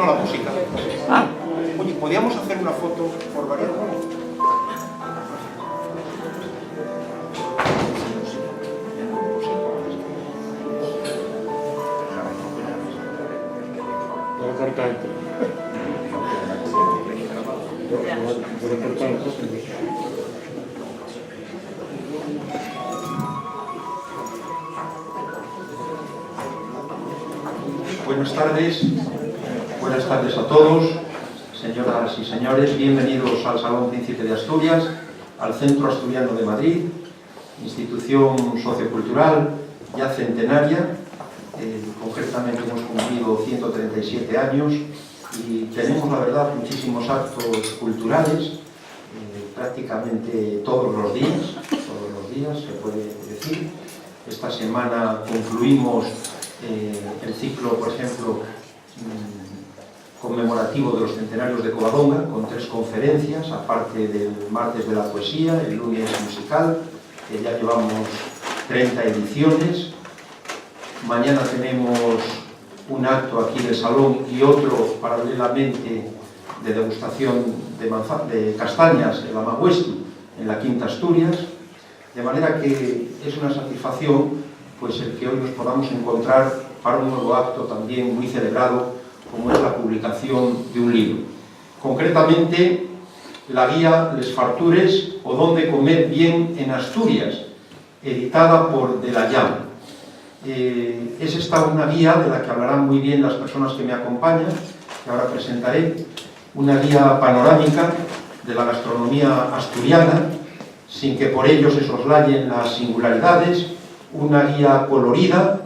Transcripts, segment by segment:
No, la música. Ah. Oye, ¿podríamos hacer una foto por variar? Buenas tardes a todos, señoras y señores, bienvenidos al Salón Príncipe de Asturias, al Centro Asturiano de Madrid, institución sociocultural ya centenaria, concretamente hemos cumplido 137 años y tenemos, la verdad, muchísimos actos culturales, prácticamente todos los días se puede decir. Esta semana concluimos el ciclo, por ejemplo, conmemorativo de los centenarios de Covadonga, con 3 conferencias, aparte del martes de la poesía, el lunes musical, que ya llevamos 30 ediciones. Mañana tenemos un acto aquí del salón y otro paralelamente de degustación de castañas en la Magüesti, en la Quinta Asturias, de manera que es una satisfacción pues el que hoy nos podamos encontrar para un nuevo acto también muy celebrado, como es la publicación de un libro. Concretamente, la guía Les Fartures o Dónde comer bien en Asturias, editada por De la Llama. Es esta una guía de la que hablarán muy bien las personas que me acompañan, que ahora presentaré, una guía panorámica de la gastronomía asturiana, sin que por ello se soslayen las singularidades, una guía colorida,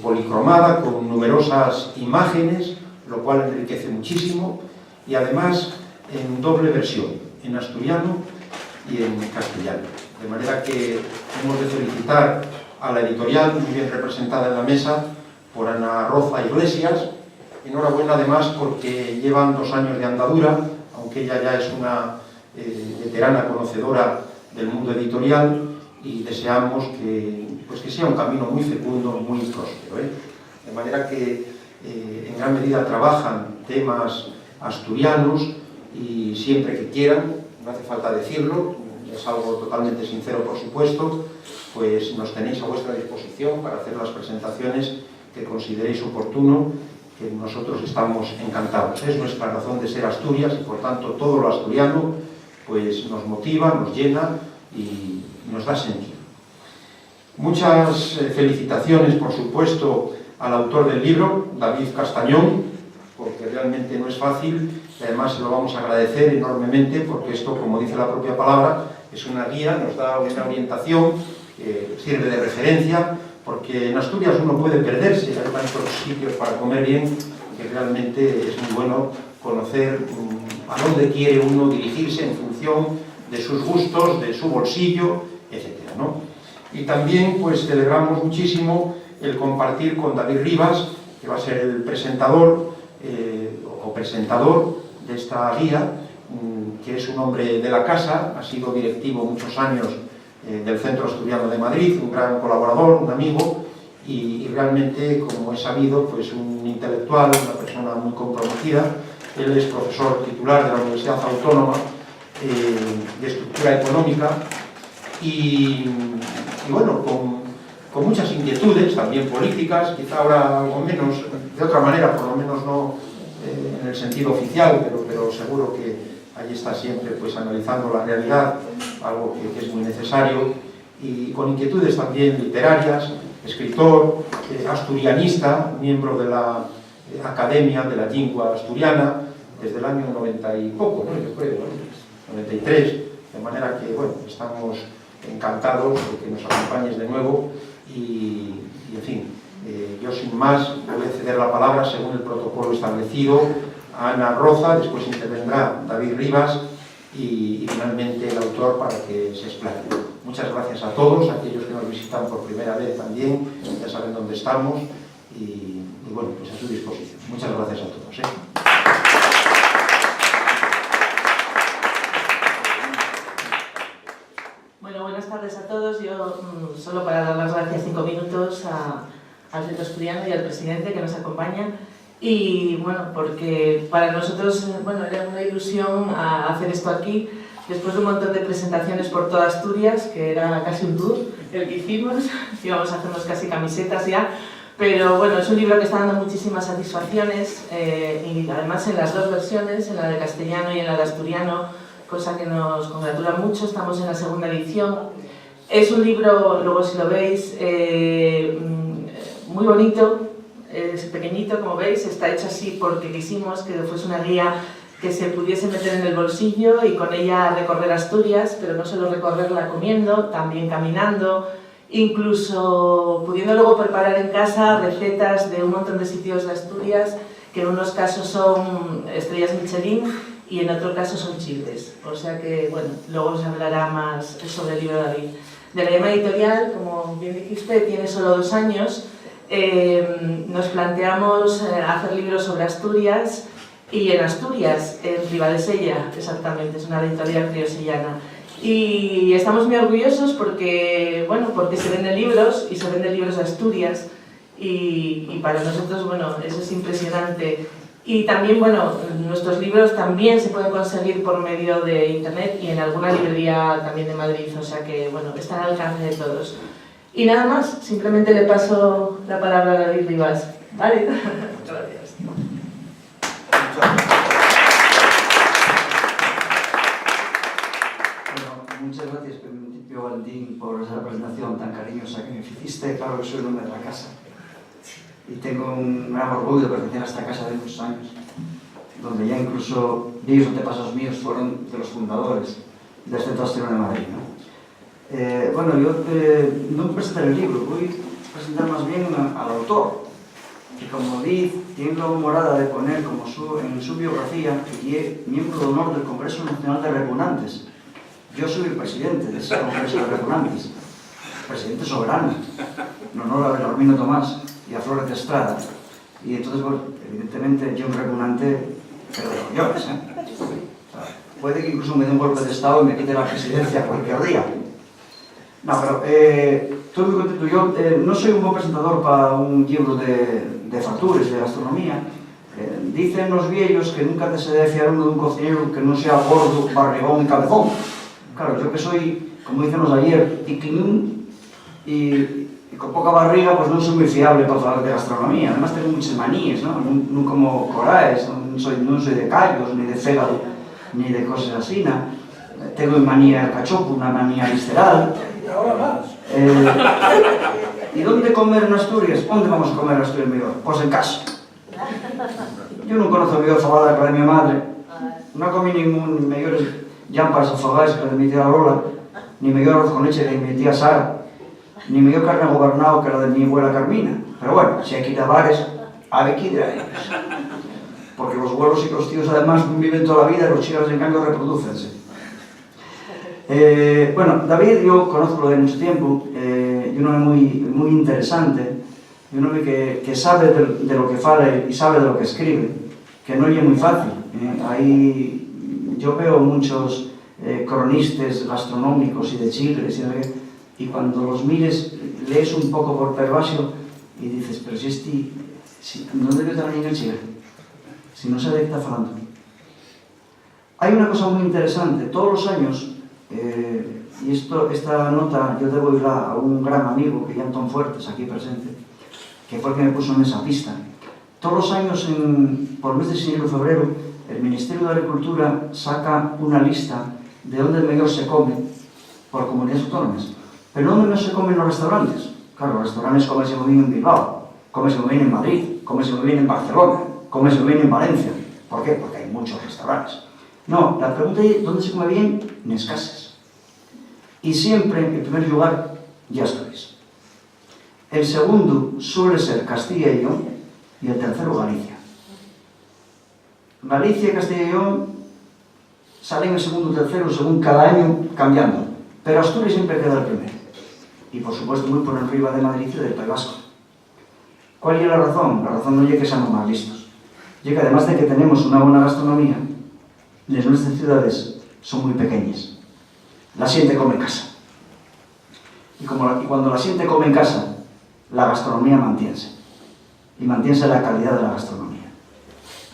policromada, con numerosas imágenes, lo cual enriquece muchísimo, y además en doble versión, en asturiano y en castellano. De manera que hemos de felicitar a la editorial, muy bien representada en la mesa, por Ana Roza Iglesias. Enhorabuena además porque llevan 2 años de andadura, aunque ella ya es una veterana conocedora del mundo editorial, y deseamos que sea un camino muy fecundo, muy próspero. De manera que en gran medida trabajan temas asturianos y siempre que quieran, no hace falta decirlo, es algo totalmente sincero por supuesto, pues nos tenéis a vuestra disposición para hacer las presentaciones que consideréis oportuno, que nosotros estamos encantados. Es nuestra razón de ser Asturias y por tanto todo lo asturiano pues nos motiva, nos llena y nos da sentido. Muchas felicitaciones, por supuesto, al autor del libro, David Castañón, porque realmente no es fácil y además se lo vamos a agradecer enormemente porque esto, como dice la propia palabra, es una guía, nos da una orientación, sirve de referencia, porque en Asturias uno puede perderse, hay tantos sitios para comer bien que realmente es muy bueno conocer a dónde quiere uno dirigirse en función de sus gustos, de su bolsillo, etcétera, ¿no? Y también pues celebramos muchísimo el compartir con David Rivas, que va a ser el presentador de esta guía, que es un hombre de la casa, ha sido directivo muchos años del Centro Asturiano de Madrid, un gran colaborador, un amigo, y realmente, como he sabido, pues un intelectual, una persona muy comprometida. Él es profesor titular de la Universidad Autónoma de Estructura Económica y bueno, con muchas inquietudes, también políticas, quizá ahora algo menos, de otra manera, por lo menos no en el sentido oficial, pero seguro que allí está siempre pues analizando la realidad, algo que es muy necesario, y con inquietudes también literarias, escritor, asturianista, miembro de la Academia de la Lingua Asturiana, desde el año 90 y poco, ¿no? Yo creo, 93, de manera que, bueno, estamos encantados de que nos acompañes de nuevo y en fin, yo sin más voy a ceder la palabra según el protocolo establecido a Ana Roza, después intervendrá David Rivas y finalmente el autor para que se explaye. Muchas gracias a todos, a aquellos que nos visitan por primera vez también, ya saben dónde estamos y bueno, pues a su disposición. Muchas gracias a todos. Bueno, buenas tardes a todos. Yo solo para dar las gracias 5 minutos al Centro Asturiano y al presidente que nos acompañan Y bueno, porque para nosotros era una ilusión hacer esto aquí, después de un montón de presentaciones por toda Asturias, que era casi un tour el que hicimos, íbamos a hacernos casi camisetas ya, pero bueno, es un libro que está dando muchísimas satisfacciones y además en las dos versiones, en la de castellano y en la de asturiano, cosa que nos congratula mucho. Estamos en la segunda edición. Es un libro, luego si lo veis, muy bonito, es pequeñito, como veis, está hecho así porque quisimos que fuese una guía que se pudiese meter en el bolsillo y con ella recorrer Asturias, pero no solo recorrerla comiendo, también caminando, incluso pudiendo luego preparar en casa recetas de un montón de sitios de Asturias, que en unos casos son estrellas Michelin y en otro caso son childes. O sea que, bueno, luego os hablará más sobre el libro de David. De la Yema Editorial, como bien dijiste, tiene solo 2 años. Nos planteamos hacer libros sobre Asturias y en Asturias, en Ribadesella, exactamente, es una editorial criosellana. Y estamos muy orgullosos porque, bueno, porque se venden libros y se venden libros de Asturias y para nosotros, bueno, eso es impresionante. Y también, bueno, nuestros libros también se pueden conseguir por medio de internet y en alguna librería también de Madrid, o sea que, bueno, están al alcance de todos. Y nada más, simplemente le paso la palabra a David Rivas. ¿Vale? Gracias. Muchas gracias, principio Valentín, por esa presentación tan cariñosa que me hiciste. Claro que soy un hombre de la casa y tengo un gran orgullo de pertenecer a esta casa de muchos años, donde ya incluso vídeos antepasados míos fueron de los fundadores de este Teatro de Madrid, ¿no? Bueno, yo no presentaré el libro, voy a presentar más bien al autor, que como di, tiene la morada de poner como en su biografía que es miembro de honor del Congreso Nacional de Repugnantes. Yo soy el presidente de ese Congreso de Repugnantes, presidente soberano, en honor a Belarmino Tomás y a Flores de Estrada. Y entonces, bueno, evidentemente yo un repugnante, pero de millones, ¿eh? O sea, puede que incluso me dé un golpe de Estado y me quite la presidencia cualquier día. No, pero estoy muy contento. Yo no soy un buen presentador para un libro de factures, de gastronomía. Dicen los viejos que nunca se debe fiar uno de un cocinero que no sea gordo, barrigón y cabezón. Claro, yo que soy, como dicen ayer, piquiñún y con poca barriga, pues no soy muy fiable para hablar de gastronomía. Además tengo muchas manías, ¿no? No como coraes, no soy de callos, ni de fégado, ni de cosas así, ¿no? Tengo manía del cachopo, una manía visceral. ¿Y dónde comer en Asturias? ¿Dónde vamos a comer en Asturias mejor? Pues en casa. Yo no conozco mejor fabada que la de mi madre. No comí ningún mejor llampas afogadas que la de mi tía Lola, ni mejor arroz con leche que la de mi tía Sara, ni mejor carne gobernado que la de mi abuela Carmina. Pero bueno, si hay que ir a bares, hay que ir a ellos. Porque los abuelos y los tíos además viven toda la vida y los chicos en cambio reprodúcense. Bueno, David yo conozco de mucho tiempo, y un hombre muy interesante, y un hombre que sabe de lo que fala y sabe de lo que escribe, que no es muy fácil. Ahí yo veo muchos cronistas gastronómicos y de Chile, y cuando los mires, lees un poco por pervasio y dices, pero si no debe estar ni en Chile, si no sé de qué está hablando. Hay una cosa muy interesante, todos los años, y esta nota yo debo ir a un gran amigo, que es Antón Fuertes, aquí presente, que fue el que me puso en esa pista. Todos los años, por mes de enero o febrero, el Ministerio de Agricultura saca una lista de dónde mejor se come por comunidades autónomas. Pero ¿dónde no se come en los restaurantes? Claro, los restaurantes comen muy bien en Bilbao, comen muy bien en Madrid, comen muy bien en Barcelona, comen muy bien en Valencia. ¿Por qué? Porque hay muchos restaurantes. No, la pregunta es ¿dónde se come bien? En las casas. Y siempre, en primer lugar, ya Asturias. El segundo suele ser Castilla y León y el tercero Galicia. Galicia y Castilla y León salen el segundo y tercero según cada año cambiando, pero Asturias siempre queda el primero. Y por supuesto muy por arriba de Madrid y del País Vasco. ¿Cuál es la razón? La razón no es que seamos más listos. Es que además de que tenemos una buena gastronomía, las nuestras ciudades son muy pequeñas. La gente come en casa. Y cuando la gente come en casa, la gastronomía mantiene. Y mantiene la calidad de la gastronomía.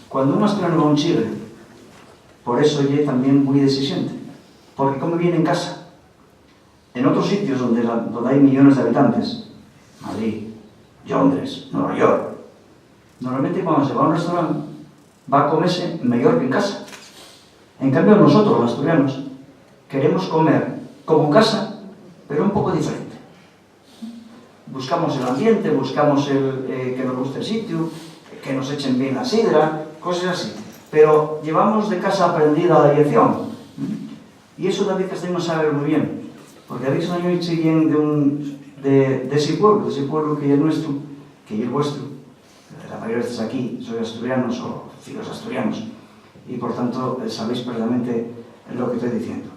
Cuando un asturiano va a un Chile, por eso lle también muy exigente, porque come bien en casa. En otros sitios donde hay millones de habitantes, Madrid, Londres, Nueva York, normalmente cuando se va a un restaurante va a comerse mejor que en casa. En cambio nosotros, los asturianos, queremos comer como en casa, pero un poco diferente. Buscamos el ambiente, buscamos que nos guste el sitio, que nos echen bien la sidra, cosas así. Pero llevamos de casa aprendida la dirección. Y eso David Castañón sabe muy bien. Porque David Castañón viene de ese pueblo que es nuestro, que es el vuestro. La mayoría de ustedes aquí sois asturianos o filos asturianos. Y por tanto sabéis perfectamente lo que estoy diciendo.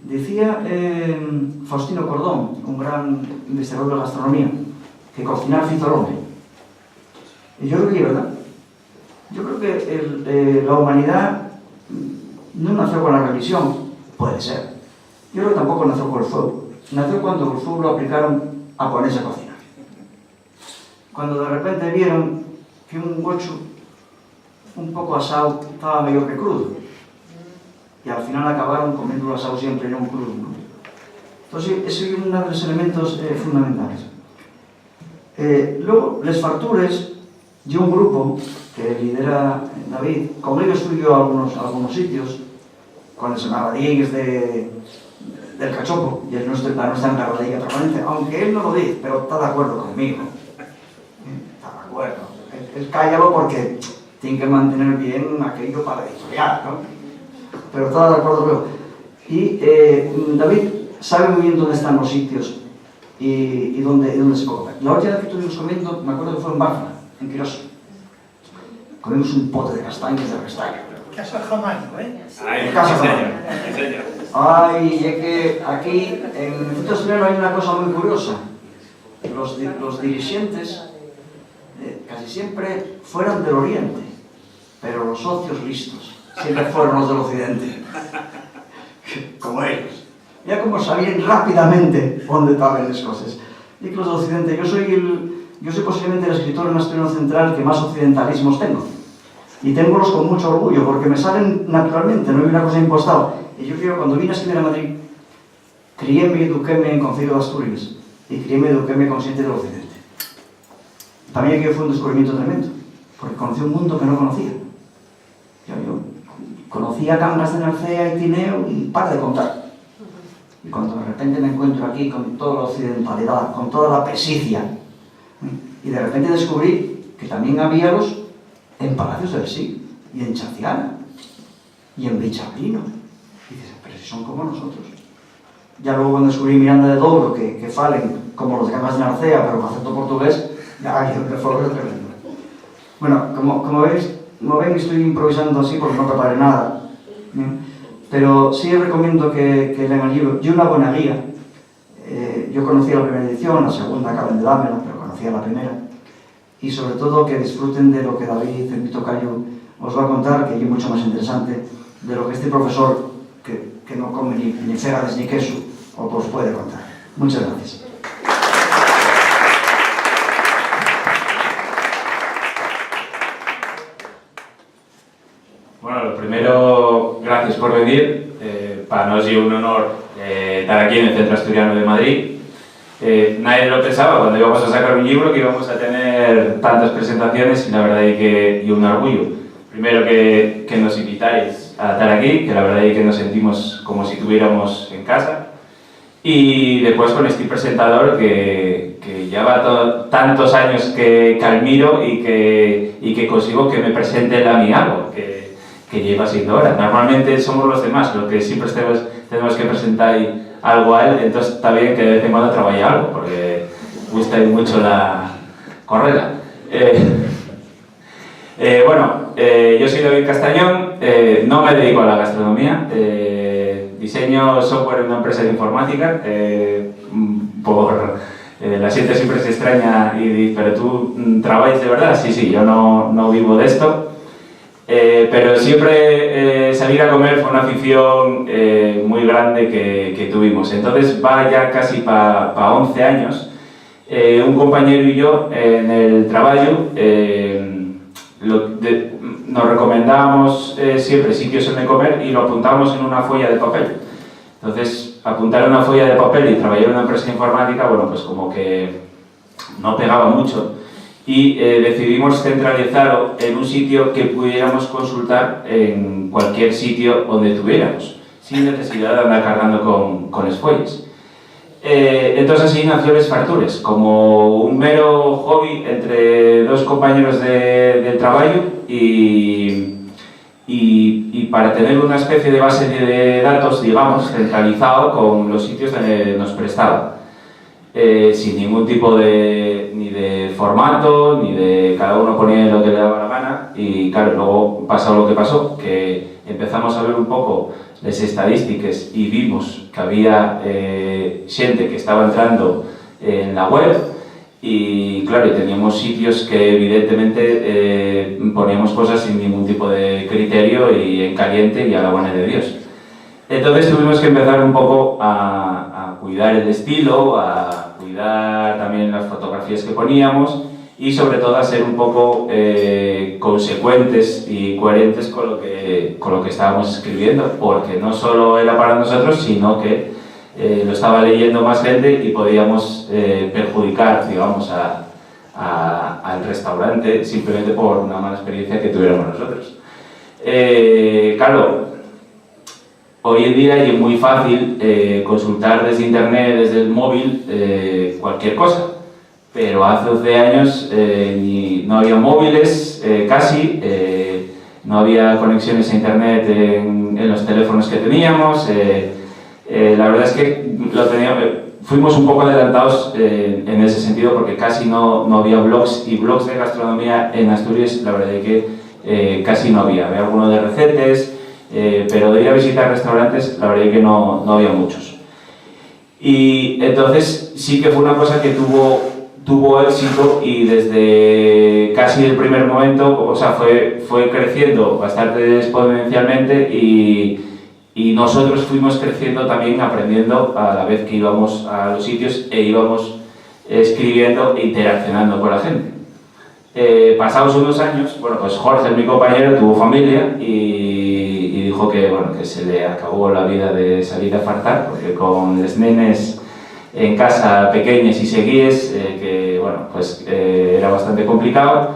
Decía Faustino Cordón, un gran investigador de gastronomía, que cocinar hizo el hombre. Y yo creo que es verdad. Yo creo que la humanidad no nació con la religión, puede ser. Yo creo que tampoco nació con el fuego. Nació cuando el fuego lo aplicaron a ponerse a cocinar. Cuando de repente vieron que un gocho un poco asado estaba mejor que crudo. Y al final acabaron comiendo asado siempre y no un crudo, ¿no? Entonces, ese es uno de los elementos fundamentales. Luego, les fartures, y un grupo que lidera David, como yo estudio algunos sitios, con el Senabadíes del Cachopo, y él no está en la rodilla permanente, aunque él no lo dice, pero está de acuerdo conmigo. Está de acuerdo. Él cállalo porque tiene que mantener bien aquello para editorial, ¿no? Pero está de acuerdo conmigo. Y David sabe muy bien dónde están los sitios y dónde se puede comer. La última vez que estuvimos comiendo, me acuerdo que fue en Bárcena, en Quirós. Comimos un pote de castañas de Restaño. Casa Jamánico, ¿eh? Ay, casa Jamánico. Ay, es que aquí, en el Instituto Asturiano hay una cosa muy curiosa. Los dirigentes casi siempre fueron del Oriente, pero los socios listos siempre fueron los del Occidente. Como ellos. Ya como sabían rápidamente dónde estaban las cosas. Y que los del Occidente, yo soy posiblemente el escritor en Asturiano Central que más occidentalismos tengo. Y tengolos con mucho orgullo, porque me salen naturalmente, no hay una cosa impostada. Y yo creo, cuando vine a estudiar a Madrid, criéme y eduquéme en Concello de Asturias, y criéme y eduquéme consciente del Occidente. Para mí aquello fue un descubrimiento tremendo, porque conocí un mundo que no conocía. Yo conocía Cangas de Narcea y Tineo y para de contar. Y cuando de repente me encuentro aquí con toda la occidentalidad, con toda la pesicia, y de repente descubrí que también había los en Palacios del Sig, y en Chaciana, y en Brichaplino. Y dices, pero si son como nosotros. Ya luego cuando descubrí Miranda de Douro, que falen como los de Cangas de Narcea, pero con acento portugués, ya fue tremendo. Bueno, como ven, estoy improvisando así porque no preparé nada. Pero sí recomiendo que lean el libro. Y una buena guía. Yo conocía la primera edición, la segunda acaban de dármela, pero conocía la primera. Y sobre todo que disfruten de lo que David Cenpito Cayo os va a contar, que es mucho más interesante de lo que este profesor, que no come ni fégades ni queso, os puede contar. Muchas gracias. Bueno, lo primero, gracias por venir. Para nosotros es un honor estar aquí en el Centro Asturiano de Madrid. Nadie lo pensaba cuando íbamos a sacar un libro que íbamos a tener tantas presentaciones y la verdad es que es un orgullo. Primero que nos invitáis a estar aquí, que la verdad es que nos sentimos como si estuviéramos en casa. Y después con este presentador que lleva tantos años que admiro y que consigo que me presente a mí algo, que lleva siendo hora. Normalmente somos los demás los que siempre tenemos que presentar algo a él, entonces está bien que de vez en cuando trabaje algo, porque gusta mucho la carrera. Yo soy David Castañón, no me dedico a la gastronomía, diseño software en una empresa de informática, la gente siempre se extraña y dice, ¿pero tú trabajas de verdad? Sí, yo no vivo de esto. Pero siempre salir a comer fue una afición muy grande que tuvimos. Entonces va ya casi para 11 años. Un compañero y yo en el trabajo nos nos recomendábamos siempre sitios donde comer y lo apuntábamos en una folla de papel. Entonces, apuntar en una folla de papel y trabajar en una empresa informática, bueno, pues como que no pegaba mucho. Y decidimos centralizarlo en un sitio que pudiéramos consultar en cualquier sitio donde tuviéramos, sin necesidad de andar cargando con las follas. Entonces así nació Les Fartures, como un mero hobby entre dos compañeros del trabajo y para tener una especie de base de datos, digamos, centralizado con los sitios donde nos prestaba. Sin ningún tipo ni de formato, ni de cada uno ponía lo que le daba la gana. Y claro, luego pasó lo que pasó, que empezamos a ver un poco las estadísticas y vimos que había gente que estaba entrando en la web y claro, y teníamos sitios que evidentemente poníamos cosas sin ningún tipo de criterio y en caliente y a la buena de Dios. Entonces tuvimos que empezar un poco a cuidar el estilo, a cuidar también las fotografías que poníamos y sobre todo a ser un poco consecuentes y coherentes con lo que estábamos escribiendo, porque no solo era para nosotros, sino que lo estaba leyendo más gente y podíamos perjudicar, digamos, al restaurante simplemente por una mala experiencia que tuviéramos nosotros. Claro, hoy en día es muy fácil consultar desde internet, desde el móvil, cualquier cosa. Pero hace 12 años no había móviles casi, no había conexiones a internet en los teléfonos que teníamos. La verdad es que fuimos un poco adelantados en ese sentido porque casi no había blogs y blogs de gastronomía en Asturias, la verdad es que casi no había. Había algunos de recetas, pero de ir a visitar restaurantes, la verdad es que no había muchos. Y entonces sí que fue una cosa que tuvo éxito y desde casi el primer momento, o sea, fue creciendo bastante exponencialmente y nosotros fuimos creciendo también, aprendiendo a la vez que íbamos a los sitios e íbamos escribiendo e interaccionando con la gente. Pasados unos años, bueno, pues Jorge, mi compañero, tuvo familia y dijo que, bueno, que se le acabó la vida de salir a fartar, porque con los nenes en casa pequeños y seguíes, que bueno, pues era bastante complicado,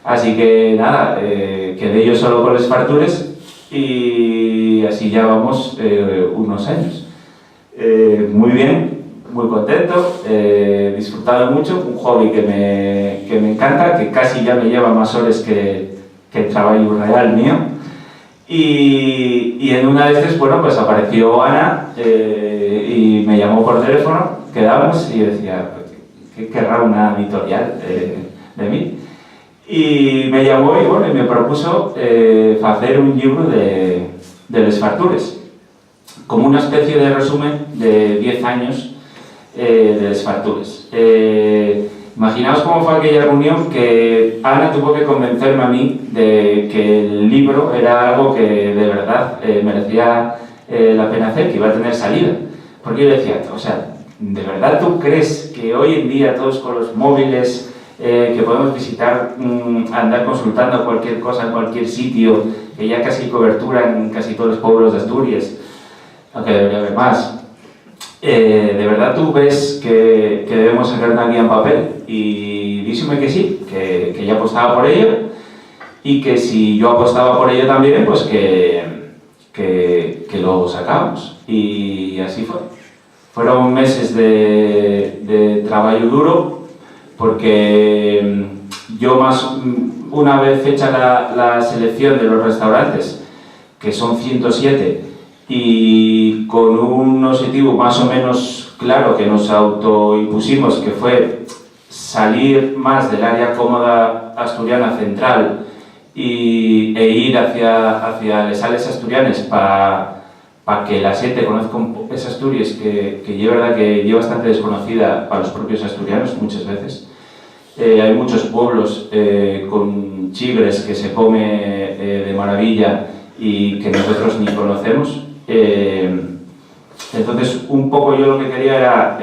así que nada, quedé yo solo con Les Fartures y así ya vamos unos años. Muy bien, muy contento, disfrutado mucho, un hobby que me encanta, que casi ya me lleva más horas que el trabajo real mío. Y en una de estas, bueno, pues apareció Ana y me llamó por teléfono, quedamos y decía, ¿qué querrá una editorial de mí? Y me llamó y bueno, y me propuso hacer un libro de Les Fartures, como una especie de resumen de 10 años de Les Fartures. Imaginaos cómo fue aquella reunión que Ana tuvo que convencerme a mí de que el libro era algo que de verdad merecía la pena hacer, que iba a tener salida. Porque yo decía, o sea, ¿de verdad tú crees que hoy en día todos con los móviles que podemos visitar, andar consultando cualquier cosa en cualquier sitio, que ya casi hay cobertura en casi todos los pueblos de Asturias, aunque debería haber más? ¿De verdad tú ves que debemos sacar una guía en papel? Y díseme que sí, que ella apostaba por ello y que si yo apostaba por ello también, pues que lo sacábamos. Y así fue. Fueron meses de trabajo duro porque yo una vez hecha la selección de los restaurantes, que son 107, y con un objetivo más o menos claro que nos autoimpusimos, que fue salir más del área cómoda asturiana central e ir hacia las áreas asturianas para que la gente conozca esa Asturias que es verdad que lleva bastante desconocida para los propios asturianos muchas veces. Hay muchos pueblos con chigres que se come de maravilla y que nosotros ni conocemos. Entonces un poco yo lo que quería era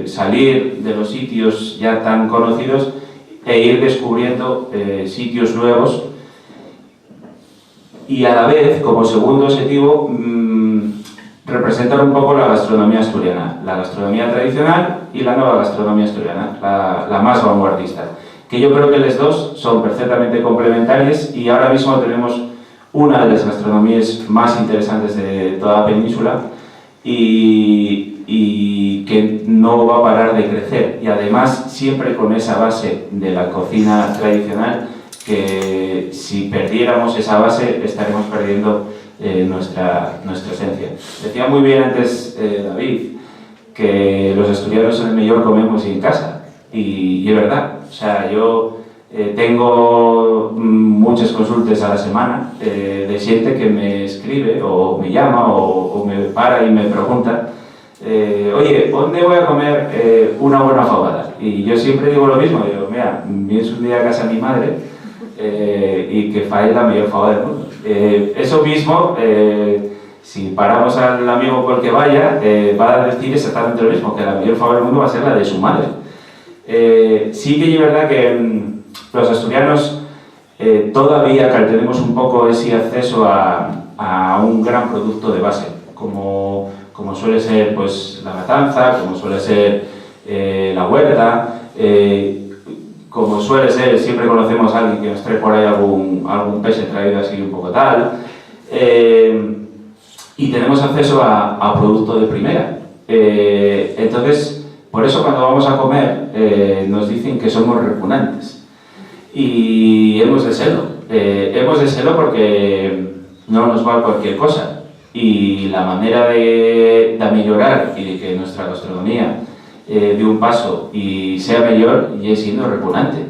salir de los sitios ya tan conocidos e ir descubriendo sitios nuevos y a la vez, como segundo objetivo, representar un poco la gastronomía asturiana, la gastronomía tradicional y la nueva gastronomía asturiana, la más vanguardista, que yo creo que las dos son perfectamente complementarias y ahora mismo tenemos una de las gastronomías más interesantes de toda la península y que no va a parar de crecer, y además siempre con esa base de la cocina tradicional, que si perdiéramos esa base estaremos perdiendo nuestra esencia. Decía muy bien antes David que los asturianos en el mellor comemos en casa, y es verdad. O sea, yo tengo muchas consultas a la semana de gente que me escribe o me llama o me para y me pregunta oye, ¿dónde voy a comer una buena fabada? Y yo siempre digo lo mismo, digo, mira, vienes un día a casa de mi madre y que fae la mejor fabada del mundo. Eso mismo, si paramos al amigo por el que vaya, va a decir exactamente lo mismo, que la mejor fabada del mundo va a ser la de su madre. Sí que es verdad que los asturianos todavía tenemos un poco ese acceso a un gran producto de base, como suele ser pues, la matanza, como suele ser la huerta, como suele ser, siempre conocemos a alguien que nos trae por ahí algún pez traído así un poco tal, y tenemos acceso a producto de primera. Entonces, por eso cuando vamos a comer nos dicen que somos repugnantes, y hemos de serlo porque no nos vale cualquier cosa, y la manera de mejorar y de que nuestra gastronomía dé un paso y sea mejor y es siendo repugnante.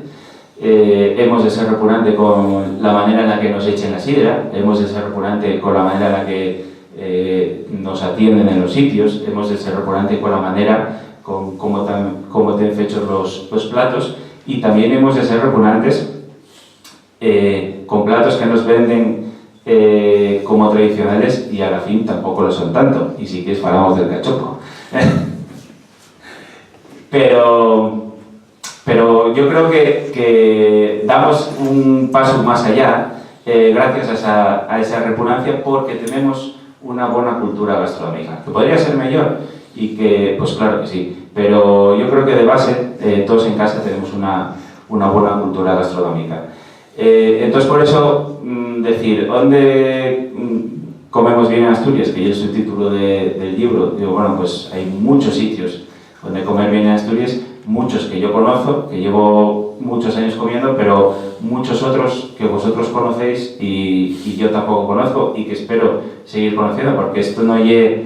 Hemos de ser repugnante con la manera en la que nos echen la sidra, hemos de ser repugnante con la manera en la que nos atienden en los sitios, hemos de ser repugnante con la manera cómo te han hecho los platos, y también hemos de ser repugnantes con platos que nos venden como tradicionales y a la fin tampoco lo son tanto, y sí que falamos del cachopo. Pero yo creo que damos un paso más allá gracias a esa repugnancia, porque tenemos una buena cultura gastronómica, que podría ser mejor, y que, pues claro que sí, pero yo creo que de base todos en casa tenemos una buena cultura gastronómica. Entonces, por eso, decir, ¿dónde comemos bien en Asturias? Que es el subtítulo del libro. Digo, bueno, pues hay muchos sitios donde comer bien en Asturias, muchos que yo conozco, que llevo muchos años comiendo, pero muchos otros que vosotros conocéis y yo tampoco conozco, y que espero seguir conociendo, porque esto no es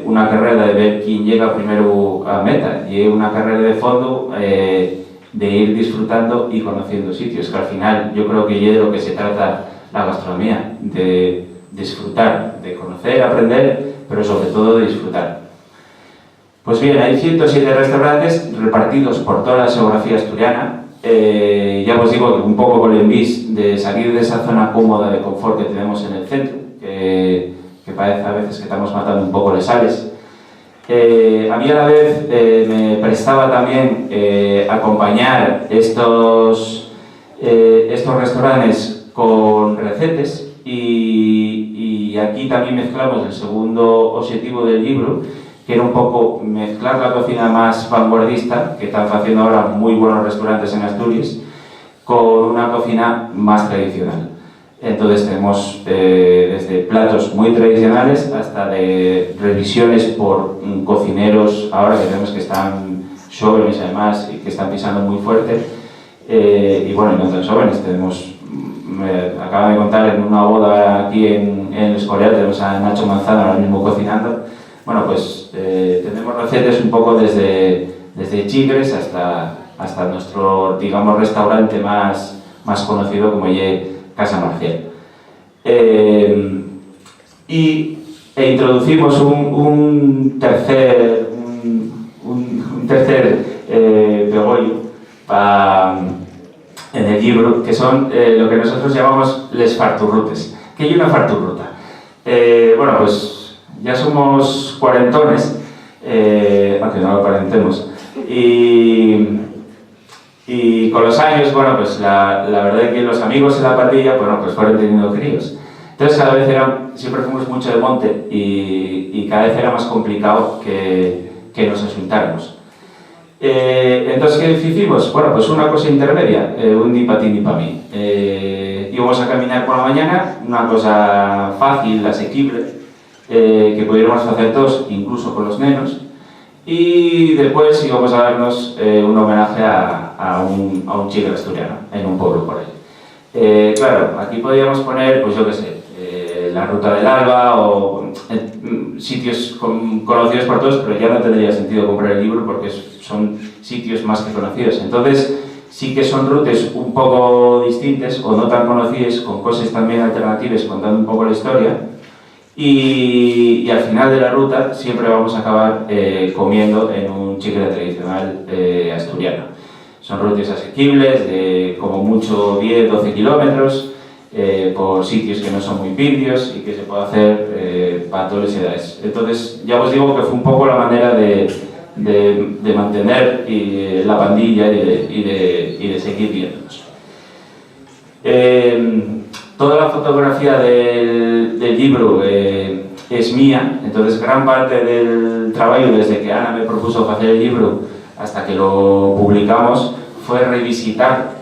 una carrera de ver quién llega primero a meta, es una carrera de fondo de ir disfrutando y conociendo sitios, que al final yo creo que es de lo que se trata la gastronomía, de disfrutar, de conocer, aprender, pero sobre todo de disfrutar. Pues bien, hay 107 restaurantes repartidos por toda la geografía asturiana. Ya os digo que un poco con el envis de salir de esa zona cómoda de confort que tenemos en el centro, que parece a veces que estamos matando un poco las aves. A mí a la vez me prestaba también acompañar estos restaurantes con recetas, y aquí también mezclamos el segundo objetivo del libro, que era un poco mezclar la cocina más vanguardista, que están haciendo ahora muy buenos restaurantes en Asturias, con una cocina más tradicional. Entonces tenemos desde platos muy tradicionales hasta de revisiones por cocineros ahora que tenemos que están jóvenes además y que están pisando muy fuerte, y bueno, y no tan jóvenes, me acaban de contar en una boda aquí en El Escorial, tenemos a Nacho Manzano ahora mismo cocinando. Bueno, pues tenemos recetas un poco desde chigres hasta nuestro, digamos, restaurante más conocido, como es Casa Marcial. Y introducimos un tercer pegollo en el libro, que son lo que nosotros llamamos les farturrutes. ¿Qué hay una farturruta? Bueno, pues ya somos cuarentones, aunque no lo aparentemos, y Y con los años, bueno, pues la verdad es que los amigos en la pandilla, bueno, pues fueron teniendo críos. Entonces cada vez siempre fuimos mucho de monte y cada vez era más complicado que nos asustáramos. Entonces, ¿qué hicimos? Bueno, pues una cosa intermedia, un ni para ti ni para mí. Íbamos a caminar por la mañana, una cosa fácil, asequible, que pudiéramos hacer todos, incluso con los nenos. Y después íbamos a darnos un homenaje a un chico asturiano, en un pueblo por ahí. Claro, aquí podíamos poner, pues yo qué sé, la Ruta del Alba o sitios conocidos por todos, pero ya no tendría sentido comprar el libro porque son sitios más que conocidos. Entonces, sí que son rutas un poco distintas o no tan conocidas, con cosas también alternativas, contando un poco la historia. Y al final de la ruta siempre vamos a acabar comiendo en un chicle tradicional asturiano. Son rutas asequibles de como mucho 10-12 kilómetros por sitios que no son muy pindios y que se puede hacer para todas las edades. Entonces ya os digo que fue un poco la manera de mantener la pandilla y de seguir viéndonos. Toda la fotografía del libro es mía, entonces gran parte del trabajo desde que Ana me propuso hacer el libro hasta que lo publicamos fue revisitar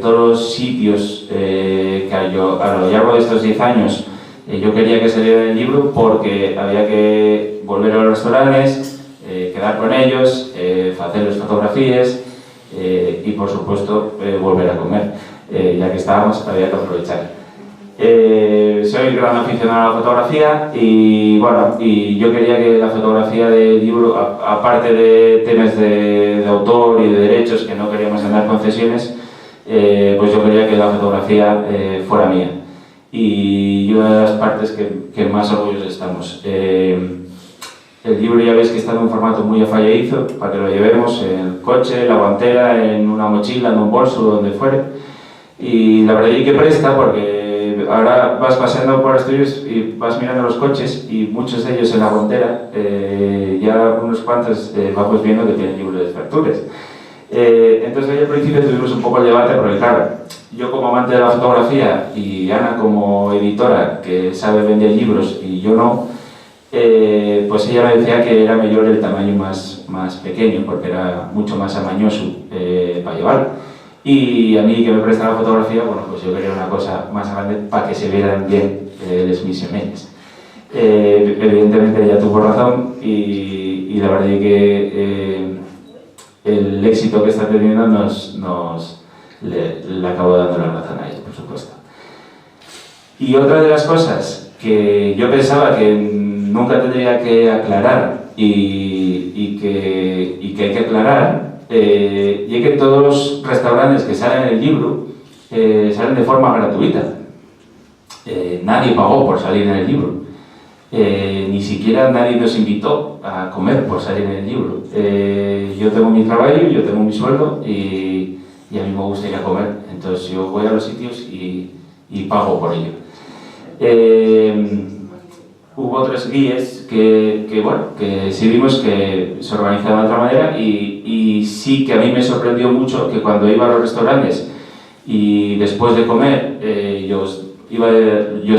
todos los sitios que a lo largo de estos 10 años yo quería que saliera en el libro porque había que volver a los restaurantes, quedar con ellos, hacerles fotografías y por supuesto volver a comer, ya que estábamos había que aprovechar. Soy gran aficionado a la fotografía y bueno, y yo quería que la fotografía del libro, aparte de temas de autor y de derechos que no queríamos andar concesiones, pues yo quería que la fotografía fuera mía. Y una de las partes que más orgullosos estamos. El libro ya veis que está en un formato muy afalladizo para que lo llevemos en el coche, en la guantera, en una mochila, en un bolso, donde fuere. Y la verdad es que presta porque ahora vas paseando por Asturias y vas mirando los coches y muchos de ellos en la guantera, ya unos cuantos vamos viendo que tienen libros de fracturas. Entonces ahí al principio tuvimos un poco el debate porque claro, yo como amante de la fotografía y Ana como editora que sabe vender libros y yo no, pues ella me decía que era mejor el tamaño más pequeño porque era mucho más amañoso para llevar. Y a mí que me presta la fotografía, bueno, pues yo quería una cosa más grande para que se vieran bien las misiones. Evidentemente ella tuvo razón y la verdad es que el éxito que está teniendo le acabo dando la razón a ella, por supuesto. Y otra de las cosas que yo pensaba que nunca tendría que aclarar y que hay que aclarar, y es que todos los restaurantes que salen en el libro salen de forma gratuita. Nadie pagó por salir en el libro. Ni siquiera nadie nos invitó a comer por salir en el libro. Yo tengo mi trabajo, yo tengo mi sueldo y a mí me gusta ir a comer. Entonces yo voy a los sitios y pago por ello. Hubo otros guías que sí vimos que se organizaban de otra manera y sí que a mí me sorprendió mucho que cuando iba a los restaurantes y después de comer yo os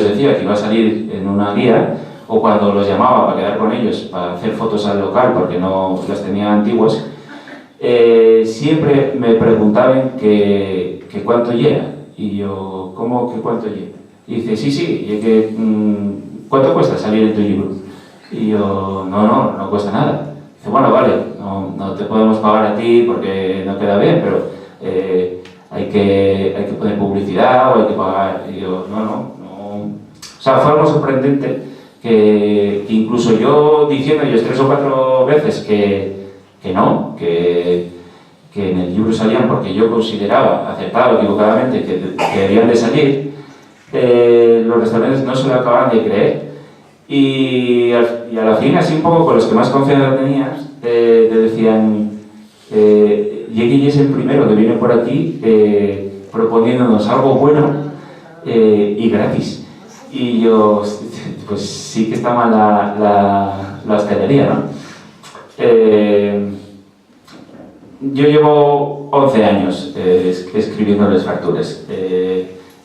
decía que iba a salir en una guía o cuando los llamaba para quedar con ellos para hacer fotos al local porque no las tenía antiguas, siempre me preguntaban que cuánto llega y yo, ¿cómo que cuánto llega? Y dice, sí, y es que ¿cuánto cuesta salir en tu libro? Y yo, no cuesta nada. Dice, bueno, vale, no te podemos pagar a ti porque no queda bien, pero hay que poner publicidad o hay que pagar. Y yo, no. O sea, fue algo sorprendente que incluso yo diciendo ellos 3 o 4 veces que no, que en el libro salían porque yo consideraba, acertado equivocadamente, que debían de salir, los restaurantes no se lo acababan de creer y a la fin, así un poco con los que más confianza tenías, te decían Yeki es el primero que viene por aquí proponiéndonos algo bueno y gratis. Y yo, pues sí que está mal la hostelería, ¿no? yo llevo 11 años escribiendo Les Fractures.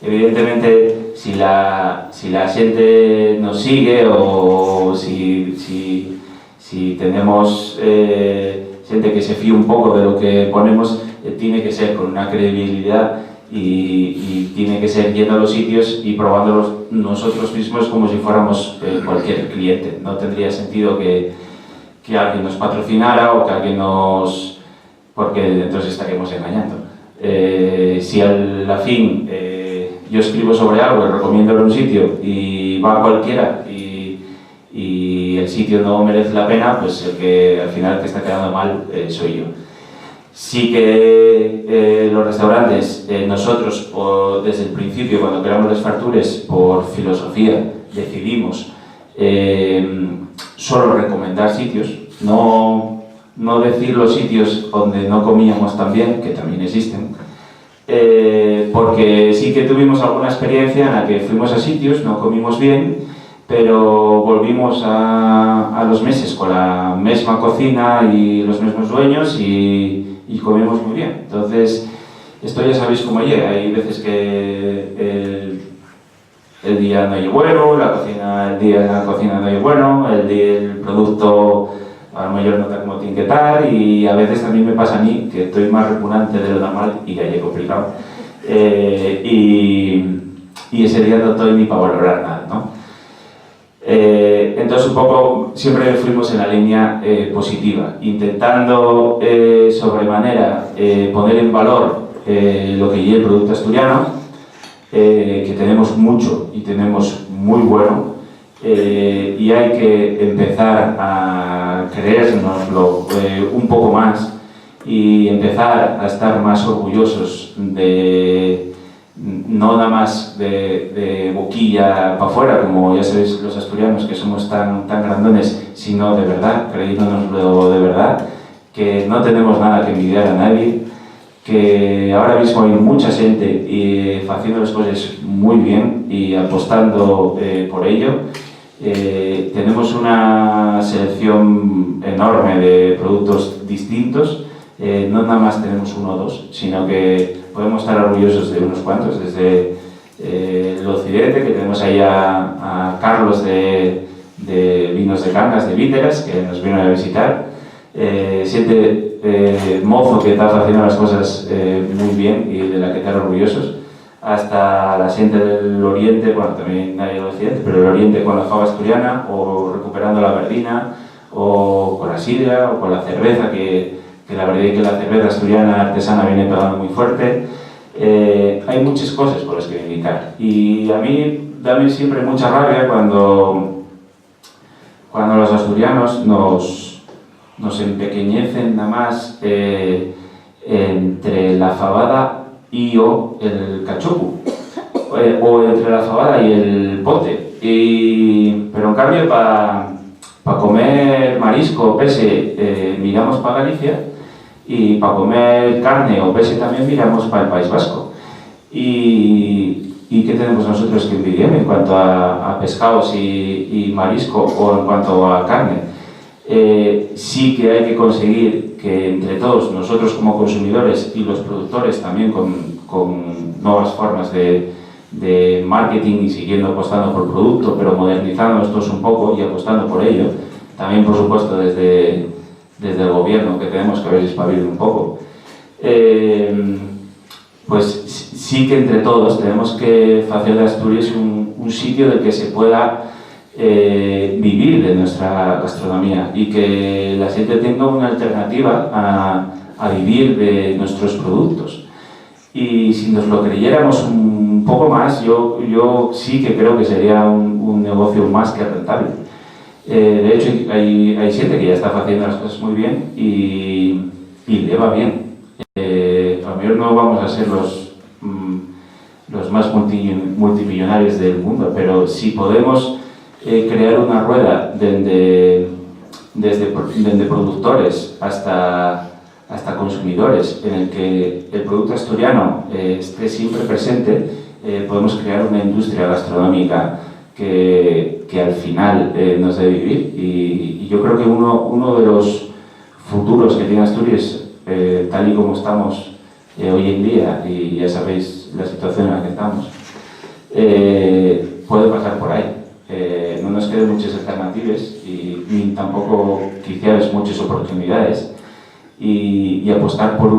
Evidentemente, si la gente nos sigue o si tenemos gente que se fíe un poco de lo que ponemos, tiene que ser con una credibilidad y tiene que ser yendo a los sitios y probándolos nosotros mismos como si fuéramos cualquier cliente. No tendría sentido que alguien nos patrocinara o que alguien nos... porque entonces estaríamos engañando. Si a la fin yo escribo sobre algo y recomiendo en un sitio y va cualquiera y el sitio no merece la pena, pues el que al final que está quedando mal soy yo. Sí que los restaurantes, nosotros desde el principio, cuando creamos Les Fractures, por filosofía, decidimos solo recomendar sitios, no decir los sitios donde no comíamos tan bien, que también existen, porque sí que tuvimos alguna experiencia en la que fuimos a sitios, no comimos bien, pero volvimos a los meses con la misma cocina y los mismos dueños y comimos muy bien. Entonces, esto ya sabéis cómo llega. Hay veces que el día no es bueno, el día en la cocina no es bueno, el producto a lo mejor no está como tiene que estar, y a veces también me pasa a mí que estoy más repugnante de lo normal y ya es complicado. Y ese día no estoy ni para valorar nada, ¿no? Entonces un poco siempre fuimos en la línea positiva, intentando sobremanera poner en valor lo que es el producto asturiano, que tenemos mucho y tenemos muy bueno, y hay que empezar a creérnoslo un poco más y empezar a estar más orgullosos de no nada más de boquilla para afuera, como ya sabéis los asturianos que somos tan grandones, sino de verdad, creyéndonoslo de verdad, que no tenemos nada que envidiar a nadie, que ahora mismo hay mucha gente haciendo las cosas muy bien y apostando por ello. Tenemos una selección enorme de productos distintos, no nada más tenemos uno o dos, sino que podemos estar orgullosos de unos cuantos, desde el occidente, que tenemos ahí a Carlos de Vinos de Cangas, de Víteras, que nos vino a visitar, siente mozo que está haciendo las cosas muy bien y de la que estar orgullosos, hasta la gente del oriente, bueno, también hay del occidente, pero el oriente con la fava asturiana, o recuperando la verdina, o con la sidra, o con la cerveza, que la verdad es que la cerveza asturiana artesana viene pegando muy fuerte. Hay muchas cosas por las que indicar, y a mí da siempre mucha rabia cuando los asturianos nos empequeñecen nada más entre la fabada y el cachopu, o entre la fabada y el pote, pero en cambio para comer marisco o pese miramos para Galicia, y para comer carne o pese también miramos para el País Vasco. ¿Y qué tenemos nosotros que envidiar en cuanto a pescados y marisco, o en cuanto a carne? Sí que hay que conseguir que entre todos, nosotros como consumidores y los productores también con nuevas formas de marketing y siguiendo apostando por el producto, pero modernizándonos todos un poco y apostando por ello, también por supuesto desde el gobierno, que tenemos que haber espabilado un poco, pues sí que entre todos tenemos que hacer de Asturias un sitio del que se pueda vivir de nuestra gastronomía, y que la gente tenga una alternativa a vivir de nuestros productos. Y si nos lo creyéramos un poco más, yo sí que creo que sería un negocio más que rentable. De hecho, hay gente que ya está haciendo las cosas muy bien y le va bien. A lo mejor no vamos a ser los más multimillonarios del mundo, pero si podemos crear una rueda desde productores hasta consumidores, en el que el producto asturiano esté siempre presente, podemos crear una industria gastronómica que al final nos debe vivir. Y yo creo que uno de los futuros que tiene Asturias tal y como estamos hoy en día, y ya sabéis la situación en la que estamos, puede pasar por ahí. No nos quedan muchas alternativas ni tampoco quizás muchas oportunidades, y apostar por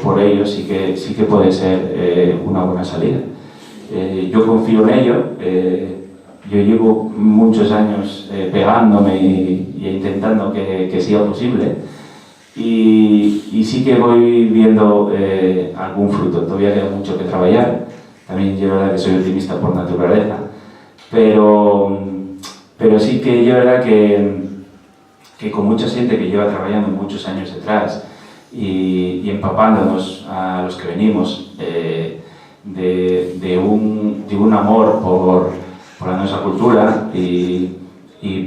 por ello sí que puede ser una buena salida. Yo confío en ello. Yo llevo muchos años pegándome y intentando que sea posible, y sí que voy viendo algún fruto. Todavía queda mucho que trabajar. También es verdad que soy optimista por naturaleza, pero sí que es verdad que con mucha gente que lleva trabajando muchos años detrás y empapándonos a los que venimos de un amor por la nuestra cultura y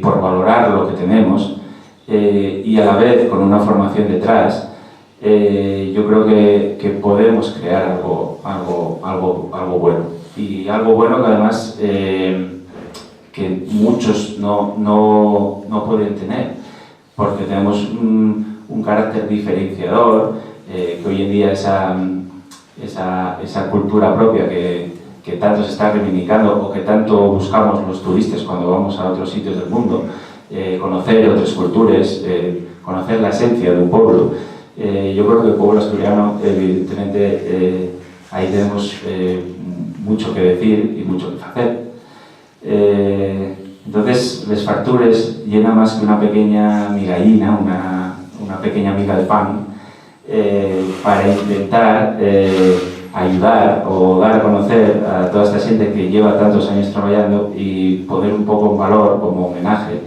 por valorar lo que tenemos, y a la vez con una formación detrás, yo creo que podemos crear algo bueno, y algo bueno que además que muchos no pueden tener, porque tenemos un carácter diferenciador, que hoy en día esa cultura propia que tanto se está reivindicando, o que tanto buscamos los turistas cuando vamos a otros sitios del mundo, conocer otras culturas, conocer la esencia de un pueblo. Yo creo que el pueblo asturiano, evidentemente, ahí tenemos mucho que decir y mucho que hacer. Entonces, les factures llena más que una pequeña migallina, una pequeña miga de pan, para intentar ayudar o dar a conocer a toda esta gente que lleva tantos años trabajando, y poner un poco en valor, como homenaje,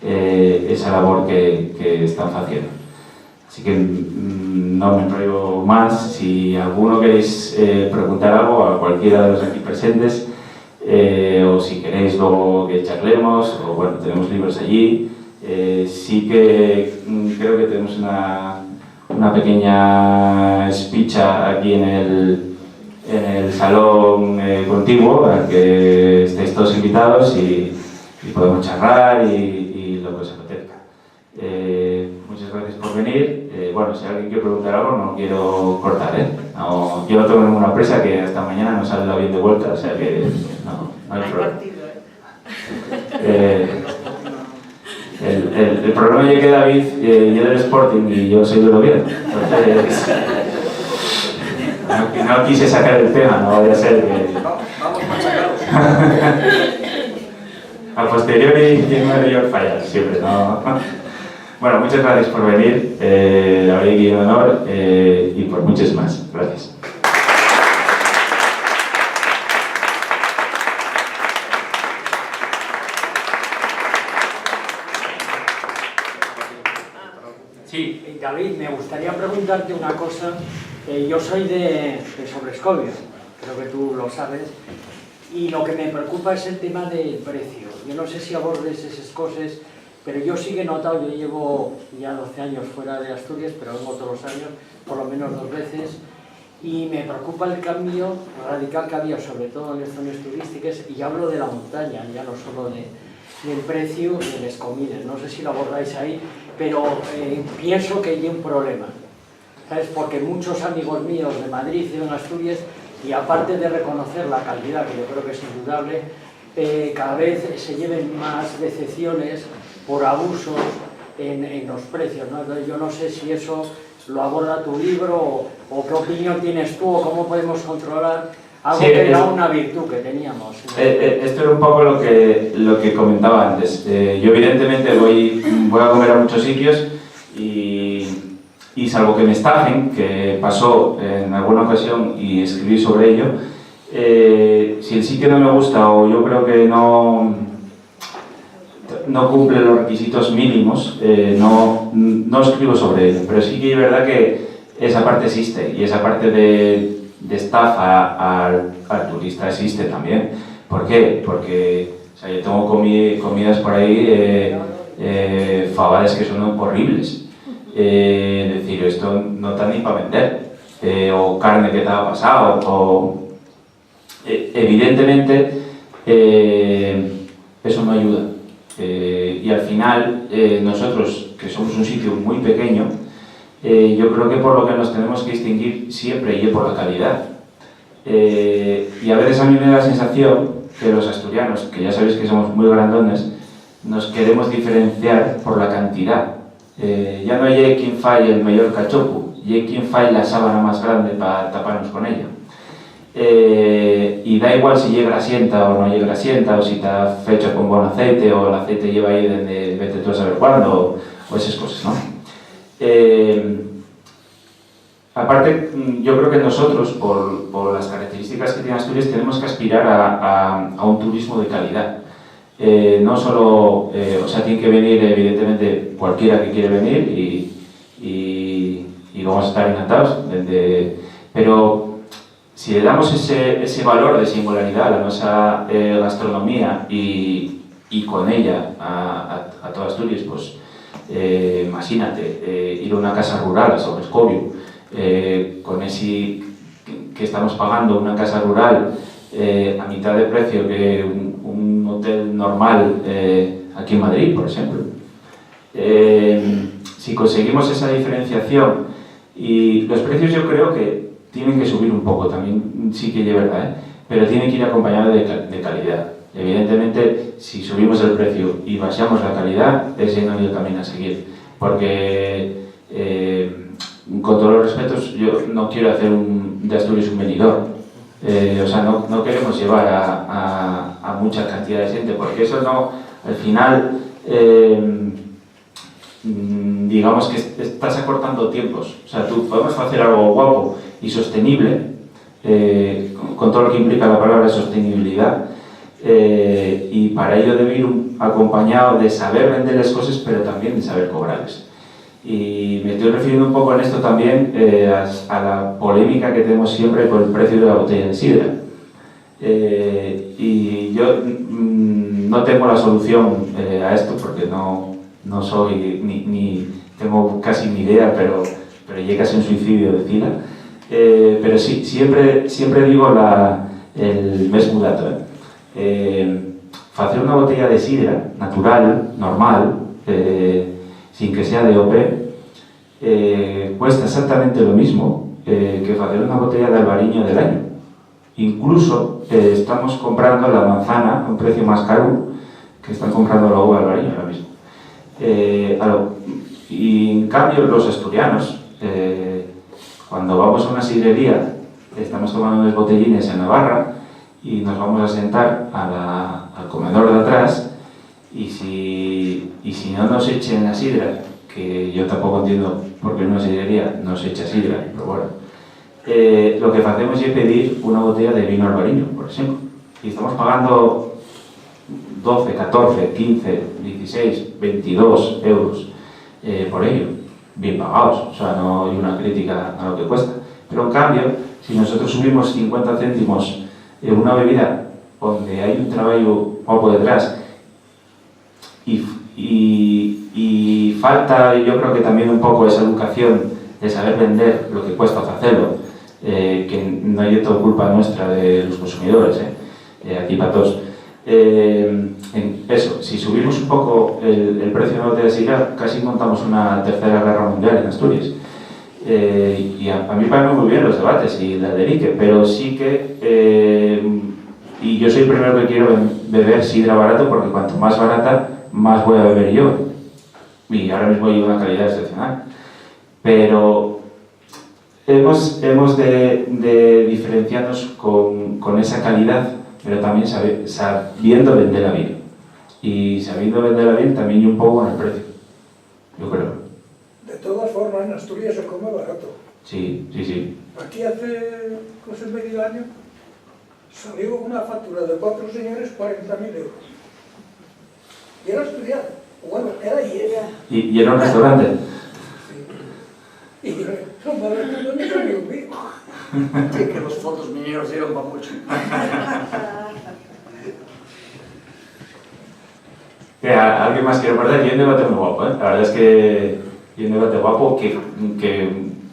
esa labor que están haciendo. Así que no me enrollo más. Si alguno queréis preguntar algo a cualquiera de los aquí presentes, o si queréis luego que charlemos, o bueno, tenemos libros allí. Sí que creo que tenemos una pequeña espicha aquí en el salón contiguo, al que estáis todos invitados, y podemos charlar y lo que os apetezca. Muchas gracias por venir. Bueno, si alguien quiere preguntar algo, no quiero cortar, No, yo no tengo ninguna prisa, que hasta mañana no sale el avión de vuelta, o sea que no hay problema. El problema es que David yo del Sporting y yo soy del Oviedo, entonces no quise sacar el tema, no vaya a ser que... Vamos machacados. A posteriori, quien no debería fallar, siempre, ¿no? Bueno, muchas gracias por venir, la verdad que un honor, y por muchas más. Gracias. Sí, David, me gustaría preguntarte una cosa. Yo soy de Sobrescobio, creo que tú lo sabes, y lo que me preocupa es el tema del precio. Yo no sé si abordes esas cosas, pero yo sí que he notado, yo llevo ya 12 años fuera de Asturias, pero vengo todos los años, por lo menos 2 veces, y me preocupa el cambio radical que había, sobre todo en las zonas turísticas, y hablo de la montaña, ya no solo del precio de las comidas. No sé si lo abordáis ahí, pero pienso que hay un problema, ¿sabes? Porque muchos amigos míos de Madrid y de Asturias, y aparte de reconocer la calidad, que yo creo que es indudable, cada vez se lleven más decepciones por abusos en los precios, ¿no? Entonces yo no sé si eso lo aborda tu libro, o qué opinión tienes tú, o cómo podemos controlar algo que era una virtud que teníamos. Esto era un poco lo que comentaba antes. Yo evidentemente voy a comer a muchos sitios, y salvo que me estafen, que pasó en alguna ocasión y escribí sobre ello, si el sitio no me gusta, o yo creo que no cumple los requisitos mínimos, no escribo sobre ello. Pero sí que es verdad que esa parte existe, y esa parte de estafa al turista existe también. ¿Por qué? Porque o sea, yo tengo comidas por ahí, fabades que son horribles. Es decir, esto no está ni para vender, o carne que te ha pasado, o evidentemente eso no ayuda, y al final nosotros, que somos un sitio muy pequeño, yo creo que por lo que nos tenemos que distinguir siempre y es por la calidad. Y a veces a mí me da la sensación que los asturianos, que ya sabéis que somos muy grandones, nos queremos diferenciar por la cantidad. Ya no hay quien falle el mayor cachopo, y hay quien falle la sábana más grande para taparnos con ella. Y da igual si llega grasienta o no llega grasienta, o si está fecha con buen aceite, o el aceite lleva ahí desde vete tú a saber cuándo, o esas cosas, ¿no? Aparte, yo creo que nosotros, por las características que tiene Asturias, tenemos que aspirar a un turismo de calidad. No solo, o sea, tiene que venir evidentemente cualquiera que quiere venir y vamos a estar encantados, pero si le damos ese valor de singularidad a la nuestra gastronomía y con ella a toda Asturias, pues imagínate, ir a una casa rural a Sobrescobio, con ese que estamos pagando una casa rural a mitad de precio que un hotel normal aquí en Madrid, por ejemplo. Si conseguimos esa diferenciación, y los precios yo creo que tienen que subir un poco, también sí que es verdad, pero tienen que ir acompañados de calidad. Evidentemente, si subimos el precio y bajamos la calidad, ese no es el camino a seguir, porque con todos los respetos, yo no quiero hacer de Asturias un venidor. O sea, no queremos llevar a mucha cantidad de gente, porque eso no, al final, digamos que estás acortando tiempos. O sea, tú podemos hacer algo guapo y sostenible, con todo lo que implica la palabra sostenibilidad, y para ello debe ir acompañado de saber vender las cosas, pero también de saber cobrarles. Y me estoy refiriendo un poco en esto también a la polémica que tenemos siempre con el precio de la botella de sidra. Y yo no tengo la solución a esto porque no soy ni tengo casi ni idea, pero llega a ser un suicidio decirla. Pero sí, siempre digo el mismo dato. Hacer una botella de sidra natural, normal, sin que sea de OP, cuesta exactamente lo mismo que hacer una botella de albariño del año. Incluso estamos comprando la manzana a un precio más caro que están comprando la uva albariño ahora mismo. Y en cambio los asturianos, cuando vamos a una sidrería, estamos tomando unos botellines en la barra y nos vamos a sentar al comedor de atrás, y si no nos echen la sidra, que yo tampoco entiendo por qué en una sidrería no se echa sidra, pero bueno, lo que hacemos es pedir una botella de vino albariño, por ejemplo, y estamos pagando 12, 14, 15, 16, 22 euros por ello, bien pagados, o sea, no hay una crítica a lo que cuesta. Pero en cambio, si nosotros subimos 50 céntimos en una bebida donde hay un trabajo guapo detrás, y falta, yo creo que también un poco esa educación de saber vender lo que cuesta hacerlo, que no hay toda culpa nuestra de los consumidores, aquí para todos. Eso, si subimos un poco el precio de la botella de sidra, casi montamos una tercera guerra mundial en Asturias. Y a mí parecen muy bien los debates y la derique, pero sí que, y yo soy el primero que quiero beber sidra barato, porque cuanto más barata, más voy a beber yo, y ahora mismo hay una calidad excepcional, pero hemos de diferenciarnos con esa calidad, pero también sabiendo venderla bien, y sabiendo venderla bien también un poco con el precio, yo creo. De todas formas, en Asturias se come barato. Sí. Aquí hace casi medio año salió una factura de 4 señores 40.000 euros. Y era asturiano. Bueno, era y era. ¿Y era un restaurante? Sí. Y no me recuerdo ni salió un mío. Sí, que los fondos mineros dieron para mucho. Alguien más quiere perder, y un debate muy guapo, La verdad es que y un debate guapo que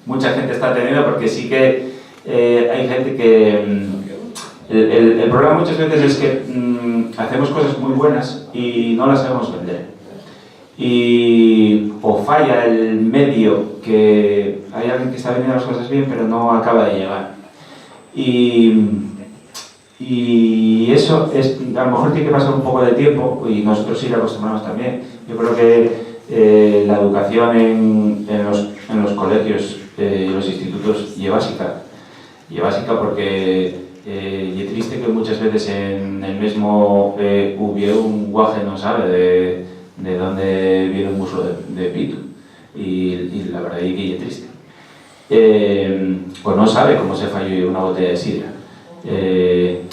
mucha gente está teniendo, porque sí que hay gente que... El problema muchas veces es que hacemos cosas muy buenas y no las sabemos vender. y o falla el medio, que hay alguien que está vendiendo las cosas bien pero no acaba de llegar. Y eso es, a lo mejor tiene que pasar un poco de tiempo y nosotros sí lo acostumbramos también. Yo creo que la educación en los colegios y los institutos y básica porque y es triste que muchas veces en el mismo hubiera un guaje no sabe de dónde viene un muslo de pitu y la verdad es que es triste. Pues no sabe cómo se falló una botella de sidra.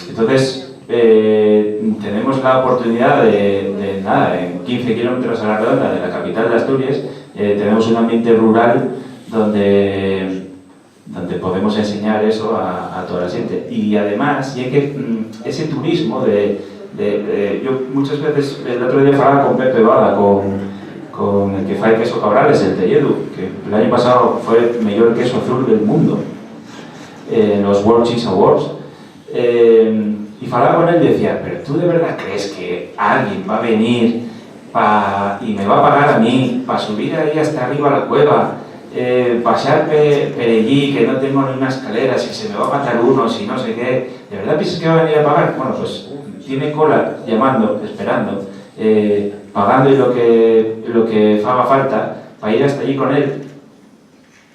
Entonces tenemos la oportunidad de nada, en 15 kilómetros a la redonda de la capital de Asturias tenemos un ambiente rural donde podemos enseñar eso a toda la gente. Y además, y que ese turismo yo muchas veces, el otro día hablaba con Pepe Bada, con el que fai queso Cabrales, el Telledu, que el año pasado fue el mejor queso azul del mundo en los World Cheese Awards. Y hablaba con él y decía, pero ¿tú de verdad crees que alguien va a venir y me va a pagar a mí para subir ahí hasta arriba a la cueva, pasar allí, que no tengo ni una escalera, si se me va a matar uno, si no sé qué? ¿De verdad piensas que va a venir a pagar? Bueno, pues tiene cola llamando, esperando, pagando y lo que haga falta para ir hasta allí con él,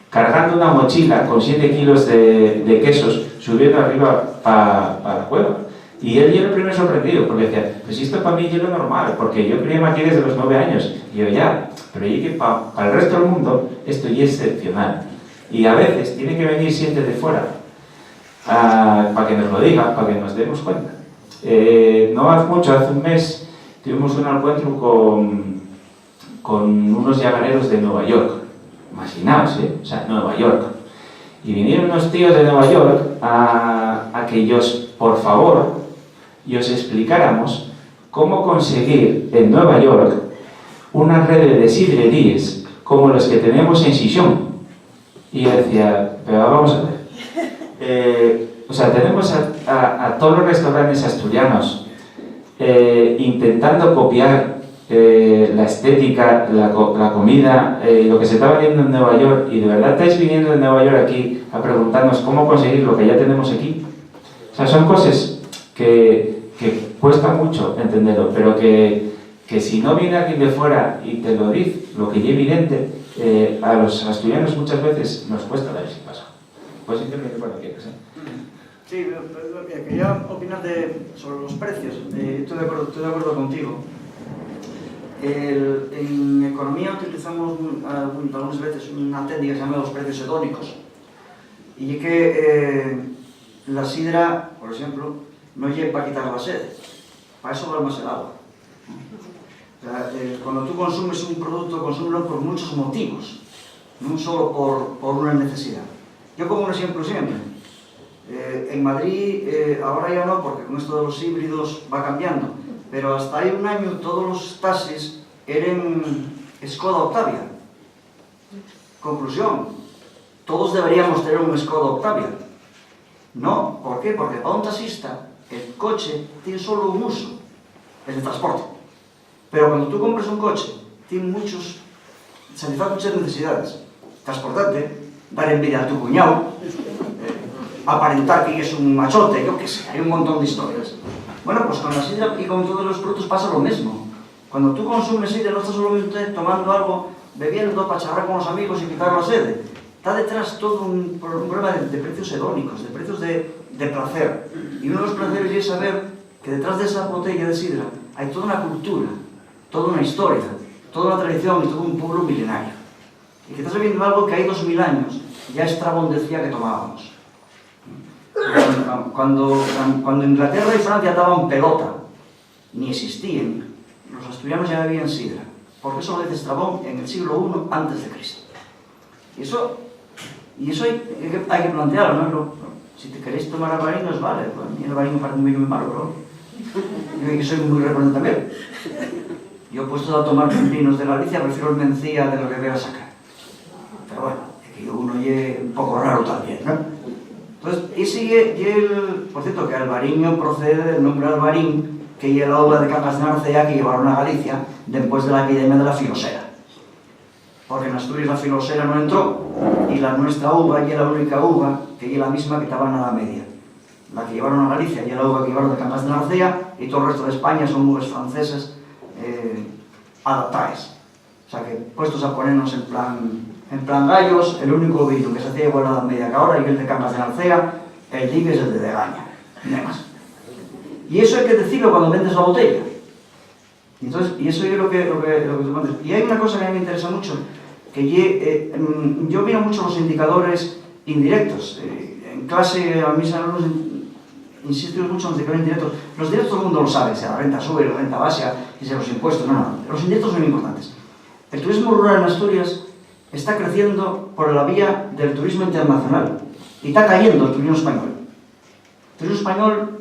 cargando una mochila con 7 kilos de quesos, subiendo arriba para la cueva. Y él era el primer sorprendido, porque decía, pues esto para mí es lo normal, porque yo creía aquí desde los 9 años. Y yo, ya, pero yo que para el resto del mundo esto ya es excepcional. Y a veces tiene que venir gente de fuera para que nos lo diga, para que nos demos cuenta. No hace mucho, hace un mes, tuvimos un encuentro con unos llagareros de Nueva York. Imaginaos, o sea, Nueva York. Y vinieron unos tíos de Nueva York a que ellos, por favor, y os explicáramos cómo conseguir en Nueva York una red de sidrerías como los que tenemos en Sison. Y yo decía, pero vamos a ver. O sea, tenemos a todos los restaurantes asturianos intentando copiar la estética, la comida, lo que se está vendiendo en Nueva York, y de verdad estáis viniendo de Nueva York aquí a preguntarnos cómo conseguir lo que ya tenemos aquí. O sea, son cosas que cuesta mucho entenderlo, pero que si no viene alguien de fuera y te lo dice, lo que ya es evidente, a los asturianos muchas veces nos cuesta dar ese paso. Puedes intervenir cuando quieras, Sí, quería opinar sobre los precios. Estoy de acuerdo contigo. En economía utilizamos algunas veces una técnica que se llama los precios hedónicos. Y es que la sidra, por ejemplo, no llega para quitar la sed, para eso vale más el agua. O sea, cuando tú consumes un producto, consúmelo por muchos motivos, no solo por una necesidad. Yo pongo un ejemplo siempre. En Madrid, ahora ya no, porque con esto de los híbridos va cambiando, pero hasta hay un año todos los taxis eran Skoda Octavia. Conclusión, todos deberíamos tener un Skoda Octavia. No, ¿por qué? Porque para un taxista el coche tiene solo un uso, el de transporte. Pero cuando tú compras un coche, tiene satisface muchas necesidades. Transportarte, dar envidia a tu cuñado, aparentar que es un machote, yo qué sé, hay un montón de historias. Bueno, pues con la sidra y con todos los productos pasa lo mismo. Cuando tú consumes sidra, no estás solamente tomando algo, bebiendo para charlar con los amigos y quitar la sed. Está detrás todo un problema de precios hedónicos, de precios de placer. Y uno de los placeres es saber que detrás de esa botella de sidra hay toda una cultura, toda una historia, toda una tradición y todo un pueblo milenario. Y que estás bebiendo algo que hay 2000 años ya Estrabón decía que tomábamos. Cuando Inglaterra y Francia daban pelota, ni existían, los asturianos ya bebían sidra. Porque eso lo dice Estrabón en el siglo I a.C. Y eso hay que plantearlo, ¿no? Si te queréis tomar albariños, vale, pues a mí el albariño parece un vino muy malo, pero yo que soy muy reponente también. Yo puesto a tomar vinos de Galicia, prefiero el Mencía de lo que veo a sacar. Pero bueno, es que uno es un poco raro también, ¿no? Entonces, por cierto, que albariño procede del nombre albarín, que lle la uva de Cangas de Narcea que llevaron a Galicia después de la epidemia de la filosera. Porque en Asturias la filosera no entró y la nuestra uva lle la única uva que lle la misma que estaba en la Edad Media. La que llevaron a Galicia lle la uva que llevaron de Cangas de Narcea y todo el resto de España son uvas francesas adaptadas. O sea que, puestos a ponernos en plan gallos, el único vino que se hacía igual a la Edad Media que ahora y el de Cangas de Narcea, el digue es el de Degaña, no hay más. Y eso hay que decirlo cuando vendes la botella. Entonces, y eso yo lo que y hay una cosa que a mí me interesa mucho, que yo miro mucho los indicadores indirectos. En clase, a mis alumnos insisto mucho en los indicadores indirectos. Los directos todo el mundo lo sabe, si la renta sube, la renta baja, si los impuestos, no. Los indirectos son muy importantes. El turismo rural en Asturias está creciendo por la vía del turismo internacional y está cayendo el turismo español. El turismo español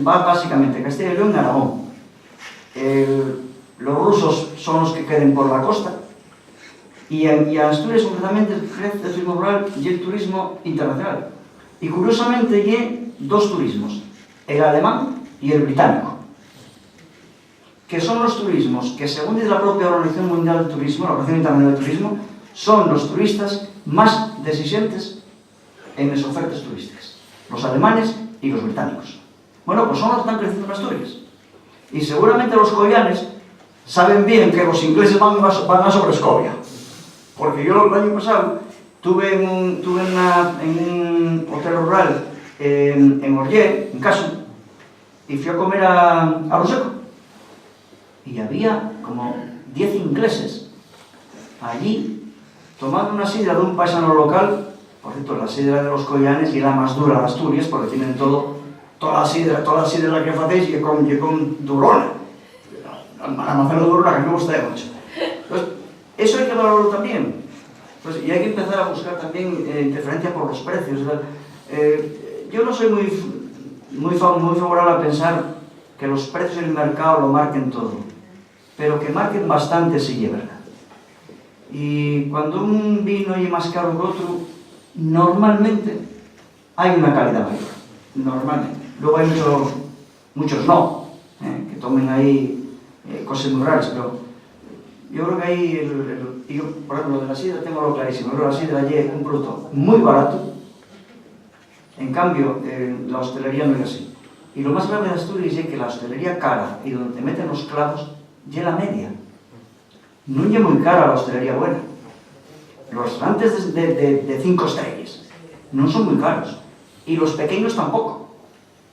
va básicamente a Castilla y León y Aragón. Los rusos son los que queden por la costa y a Asturias concretamente crece el turismo rural y el turismo internacional. Y curiosamente hay dos turismos, el alemán y el británico, que son los turismos que, según dice la propia Organización Mundial del Turismo, la Organización Internacional del Turismo, son los turistas más deficientes en las ofertas turísticas, los alemanes y los británicos. Bueno, pues son los que están creciendo en Asturias. Y seguramente los collanes saben bien que los ingleses van a sobre Escovia. Porque yo el año pasado estuve en un hotel rural en Orllé, en Caso, y fui a comer a Roseco. Y había como 10 ingleses allí tomando una sidra de un paisano local. Por cierto, la sidra de los collanes y la más dura de Asturias, porque tienen toda la sidra que hacéis y con durona. La manzana durona que me gusta mucho. Entonces, eso hay que valorarlo también. Entonces, y hay que empezar a buscar también interferencia por los precios. Yo no soy muy favorable a pensar que los precios del mercado lo marquen todo, pero que marquen bastante sí es verdad. Y cuando un vino es más caro que otro, normalmente hay una calidad mayor. Normalmente. Luego hay muchos no, que tomen ahí cosas muy raras, pero yo creo que ahí, por ejemplo, lo de la sidra tengo lo clarísimo. Yo creo que la sidra es un producto muy barato, en cambio, la hostelería no es así. Y lo más grave de Asturias es que la hostelería cara y donde te meten los clavos, ya la media. No es muy cara la hostelería buena. Los restaurantes de 5 estrellas no son muy caros. Y los pequeños tampoco.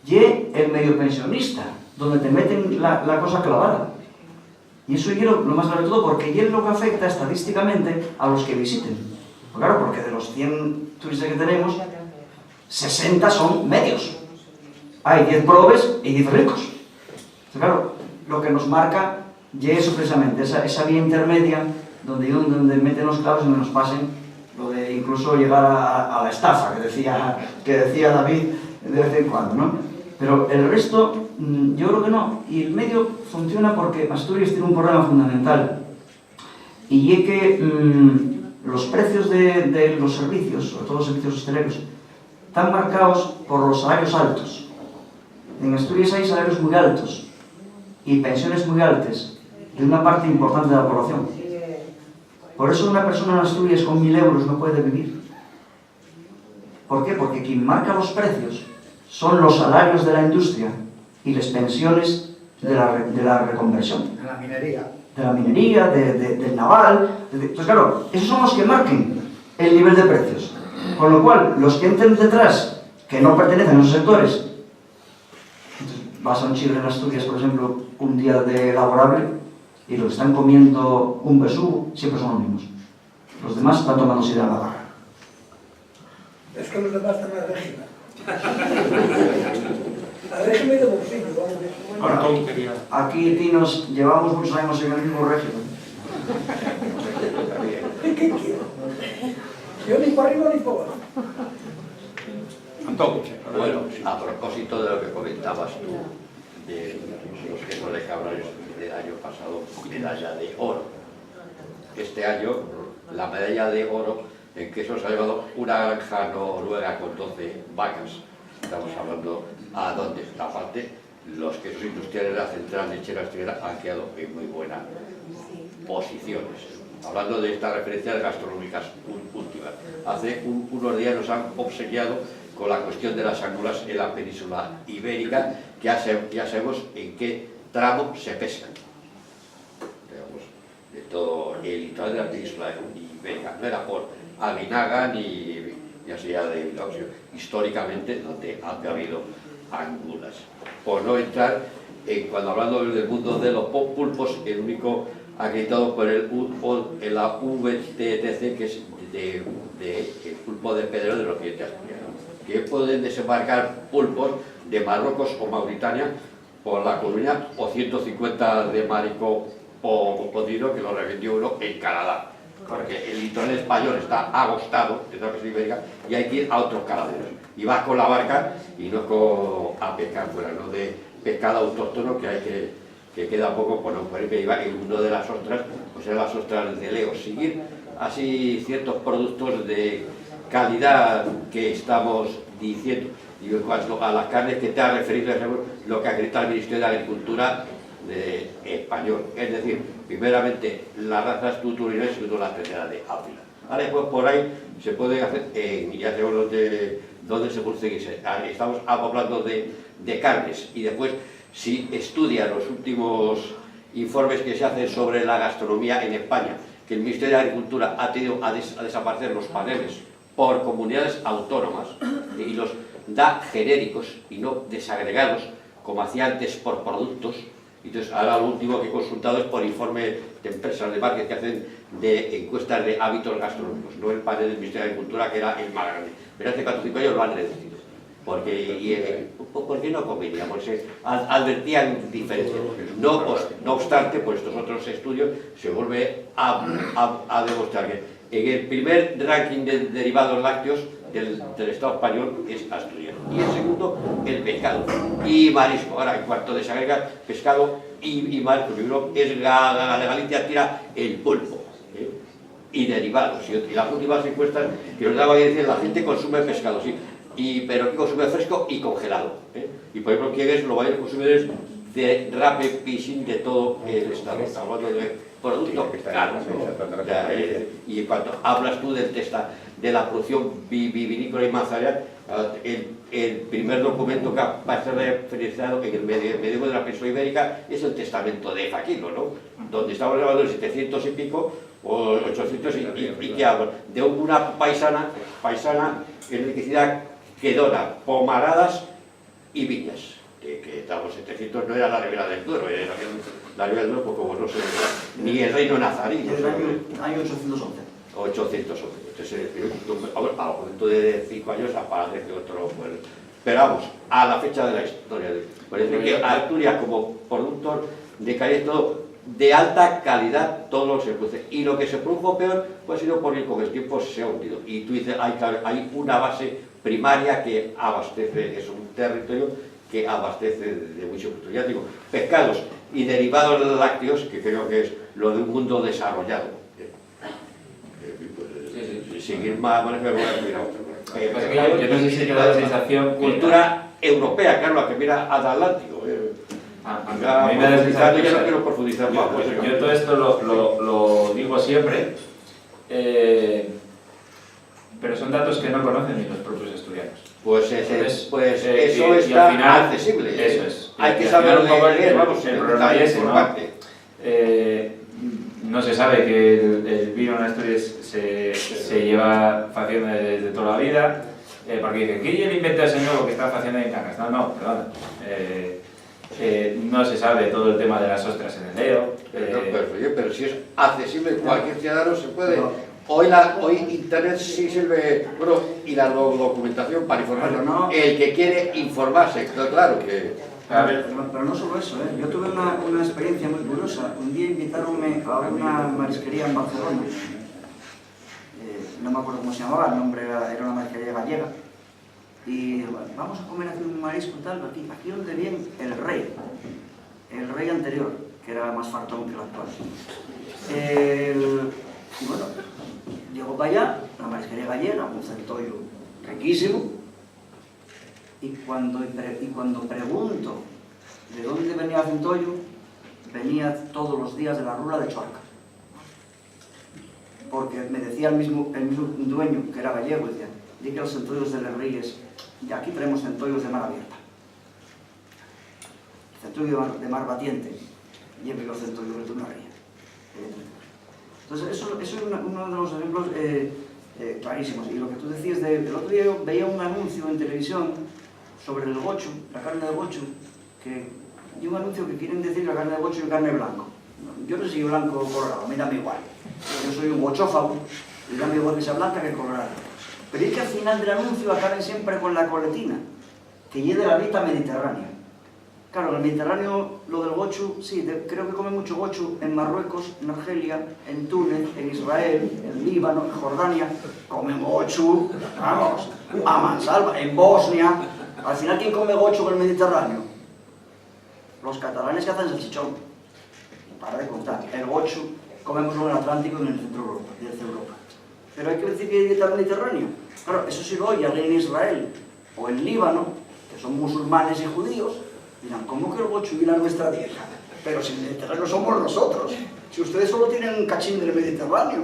Y el medio pensionista, donde te meten la cosa clavada. Y eso es lo más grave de todo, porque es lo que afecta estadísticamente a los que visiten. Pues claro, porque de los 100 turistas que tenemos, 60 son medios. Hay 10 probes y 10 ricos. Entonces, claro, lo que nos marca y eso precisamente, esa vía intermedia donde meten los clavos y donde nos pasen lo de incluso llegar a la estafa que decía David de vez en cuando, ¿no? Pero el resto, yo creo que no. Y el medio funciona porque Asturias tiene un problema fundamental. Y es que los precios de los servicios, sobre todo los servicios hosteleros, están marcados por los salarios altos. En Asturias hay salarios muy altos y pensiones muy altas de una parte importante de la población. Por eso una persona en Asturias con 1.000 euros no puede vivir. ¿Por qué? Porque quien marca los precios son los salarios de la industria y las pensiones de la reconversión. De la minería. De la minería, del naval. Entonces, claro, esos son los que marquen el nivel de precios. Con lo cual, los que entren detrás, que no pertenecen a esos sectores, entonces, vas a un chile en Asturias, por ejemplo, un día de laborable, y los que están comiendo un besugo siempre son los mismos. Los demás están tomando sidra a la barra. Es que los demás están a régimen. A régimen de bolsillo, vamos. Ahora, aquí tinos llevamos muchos años en el mismo régimen. ¿Qué quiero? Yo ni para arriba ni para abajo. Bueno, a propósito de lo que comentabas tú, de los quesos de Cabrales del año pasado, medalla de oro. Este año, la medalla de oro en quesos ha llevado una granja noruega con 12 vacas. Estamos hablando a dónde, la parte los quesos industriales de la central lechera asturiana han quedado en muy buenas posiciones. Hablando de estas referencias gastronómicas últimas, hace unos días nos han obsequiado con la cuestión de las angulas en la península ibérica, que ya sabemos en qué tramo se pescan. Digamos, de todo el litoral de la península ibérica. No era por Aguinaga ni así de Bilbao, históricamente donde ha habido angulas. Por no entrar en, cuando hablando del mundo de los pulpos, el único acreditado por la VTTC, que es el pulpo de Pedrero del occidente asturiano, que pueden desembarcar pulpos de Marruecos o Mauritania por La Coruña, o 150 de marico o cocodrilo, que lo revendió uno en Canadá, porque el litoral español está agostado de toda la península ibérica y hay que ir a otros caladeros, y vas con la barca y no a pescar fuera, no de pescado autóctono, que hay que queda poco por no poder que iba el mundo de las ostras, pues eran las ostras de Leo. Seguir así ciertos productos de calidad que estamos diciendo. Y en cuanto a las carnes que te ha referido, es lo que acredita el Ministerio de Agricultura español. Es decir, primeramente las razas tuturinas y segundo la ternera de Ávila. Ahora después por ahí se puede hacer, ya sabemos dónde se produce, estamos hablando de carnes, y después si estudia los últimos informes que se hacen sobre la gastronomía en España, que el Ministerio de Agricultura ha tenido a desaparecer los paneles por comunidades autónomas y los da genéricos y no desagregados, como hacía antes por productos. Entonces ahora lo último que he consultado es por informes de empresas de marketing que hacen de encuestas de hábitos gastronómicos, no el panel del Ministerio de Agricultura, que era el más grande. Pero hace 4 o 5 años lo han reducido. Porque no conveníamos, advertían diferencias. No obstante, por estos otros estudios se vuelve a demostrar que en el primer ranking de derivados lácteos del Estado español es asturiano, y el segundo el pescado y marisco. Ahora, en cuanto desagrega pescado y marisco, primero es la de Galicia, tira el pulpo y derivados, y las últimas encuestas que nos daban a decir la gente consume pescado, sí, pero que consume fresco y congelado, y por ejemplo, ¿quién es los mayores consumidores de rape fishing de todo el Estado? Estamos hablando de productos caros, y cuando hablas tú de la producción vinícola y manzanera, el primer documento que va a ser referenciado en el medievo de la península ibérica es el testamento de Faquilo, ¿no? Donde estamos hablando de 700 y pico o 800 y que habla de una paisana enriquecida que dona pomaradas y viñas, que estamos 700, no era la Ribera del Duero, era la Ribera del Duero, pues como no se ni el reino nazarí. El año 811. 811. Entonces, a lo momento de 5 años aparece que otro pueblo. Pero vamos, a la fecha de la historia. Parece que Asturias, como productor de calidad, todo de alta calidad, todo se produce. Y lo que se produjo peor, pues ha sido porque con el tiempo se ha hundido. Y tú dices, hay una base primaria que abastece, es un territorio que abastece de mucho producto. Ya digo, pescados y derivados lácteos, que creo que es lo de un mundo desarrollado. Seguir más, yo no sé si queda la sensación cultura europea, claro, la que mira al Atlántico. A mí me da la sensación, yo no quiero profundizar más. Yo todo esto lo digo siempre, pero son datos que no conocen ni los propios asturianos. Pues eso está al final, accesible. Eso es. Hay que saber leer, vamos, el problema es ese, ¿no? No se sabe que el vino en Asturias se lleva haciendo desde toda la vida, porque dicen, ¿quién inventó ese nuevo que está haciendo en Cangas? No, perdón. No se sabe todo el tema de las ostras en el Leo. Pero si es accesible, cualquier ciudadano se puede. Hoy Internet sí sirve, bueno, y la documentación para informar. No. El que quiere informarse, claro que... Pero no solo eso, yo tuve una experiencia muy curiosa. Un día invitaronme a una marisquería en Barcelona, no me acuerdo cómo se llamaba, el nombre era una marisquería gallega, y bueno, vamos a comer aquí un marisco y tal, aquí donde viene el rey anterior, que era más fartón que el actual. Y bueno, llego para allá, la marisquería gallega, un centollo riquísimo. Y cuando pregunto ¿De dónde venía el centollo? Venía todos los días de la rula de Chuarca. Porque me decía el mismo dueño, que era gallego, decía, di que los centollos de Les Ríes, y aquí tenemos centollos de mar abierta. Centollo de mar batiente, y en los centollos de una ría. Entonces, eso es uno de los ejemplos clarísimos. Y lo que tú decías, el otro día yo veía un anuncio en televisión sobre el gochu, la carne de gochu, y un anuncio que quieren decir la carne de gochu y carne blanco. Yo no soy blanco o colorado, a mí dame igual. Yo soy un gochófago, y dame igual que sea blanca que colorada. Pero es que al final del anuncio acaban siempre con la coletina, que lleve de la dieta mediterránea. Claro, en el Mediterráneo, lo del gochu, sí, creo que comen mucho gochu en Marruecos, en Argelia, en Túnez, en Israel, en Líbano, en Jordania. Comen gochu, vamos, a mansalva, en Bosnia. Al final, ¿quién come gochu en el Mediterráneo? Los catalanes que hacen salchichón. Para de contar. El gochu comemos en el Atlántico y en el centro de Europa. Pero hay que decir que hay dieta mediterránea. Claro, eso sí lo oye alguien en Israel o en Líbano, que son musulmanes y judíos, dirán, ¿cómo que el gochu viene a nuestra dieta? Pero si el Mediterráneo somos nosotros. Si ustedes solo tienen un cachín del Mediterráneo.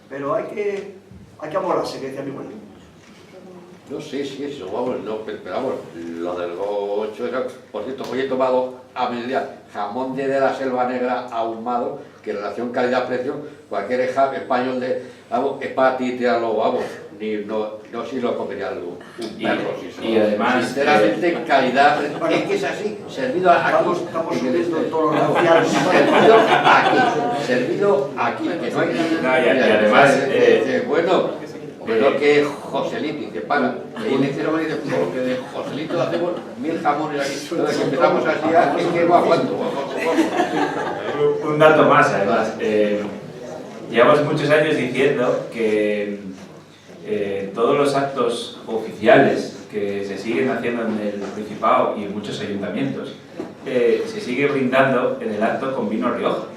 Pero hay que amorarse, que decía mi abuelo. No, sí, eso, vamos, no, pero vamos, lo del gochu, por cierto, hoy he tomado a mediodía jamón de la Selva Negra ahumado, que en relación calidad-precio, cualquier español vamos, es para ti tirarlo, vamos, no si lo comería un perro, y además, sinceramente, calidad, es que es así, servido aquí, Estamos subiendo todos los raciales. servido aquí, que no hay y además, bueno, que Joselito, que para, y le hicieron venir porque de Joselito hacemos 1000 jamones aquí, entonces que empezamos así, es que no aguanto. Un dato más, además. Llevamos muchos años diciendo que todos los actos oficiales que se siguen haciendo en el Principado y en muchos ayuntamientos se sigue brindando en el acto con vino Rioja,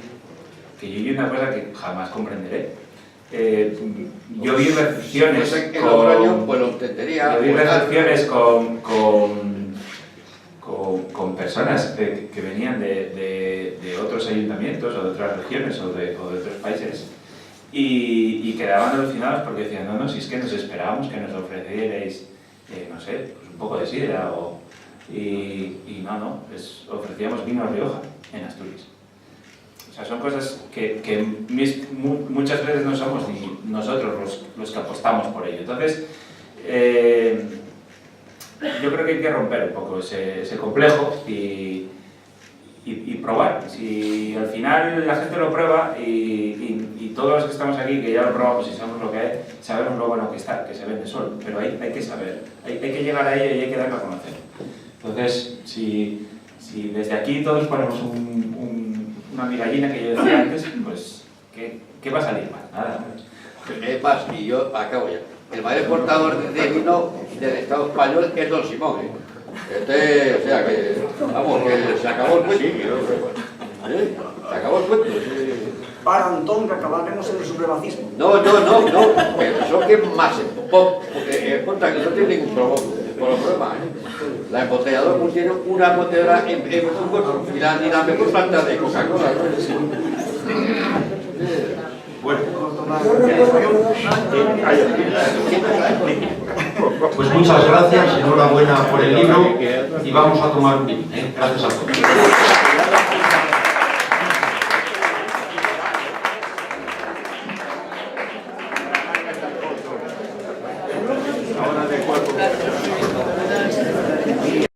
que yo hay una cosa que jamás comprenderé. Yo vi recepciones con personas que venían de otros ayuntamientos o de otras regiones o de otros países y quedaban alucinados porque decían, no, si es que nos esperábamos que nos ofrecierais, no sé, pues un poco de sidra y no, les ofrecíamos vino Rioja en Asturias. O sea, son cosas que muchas veces no somos ni nosotros los que apostamos por ello. Entonces, yo creo que hay que romper un poco ese complejo y probar. Si al final la gente lo prueba y todos los que estamos aquí, que ya lo probamos y sabemos lo que hay, sabemos lo bueno que está, que se vende solo. Pero hay que saber, hay que llegar a ello y hay que darlo a conocer. Entonces, si desde aquí todos ponemos una mirallina que yo decía antes, pues, ¿qué va a salir mal? Nada. Es más, y yo acabo ya. El mayor exportador de vino del Estado español es Don Simón, o sea, que, vamos, que se acabó el cuento. Se acabó el cuento. Para Antón, que acabaremos en el supremacismo. No, pero eso que más exporta, que no tiene ningún problema. La embotelladora tiene una embotelladora en Burgos y la mejor planta de Coca-Cola. Bueno, pues muchas gracias, enhorabuena por el libro y vamos a tomar un vino. Gracias a todos.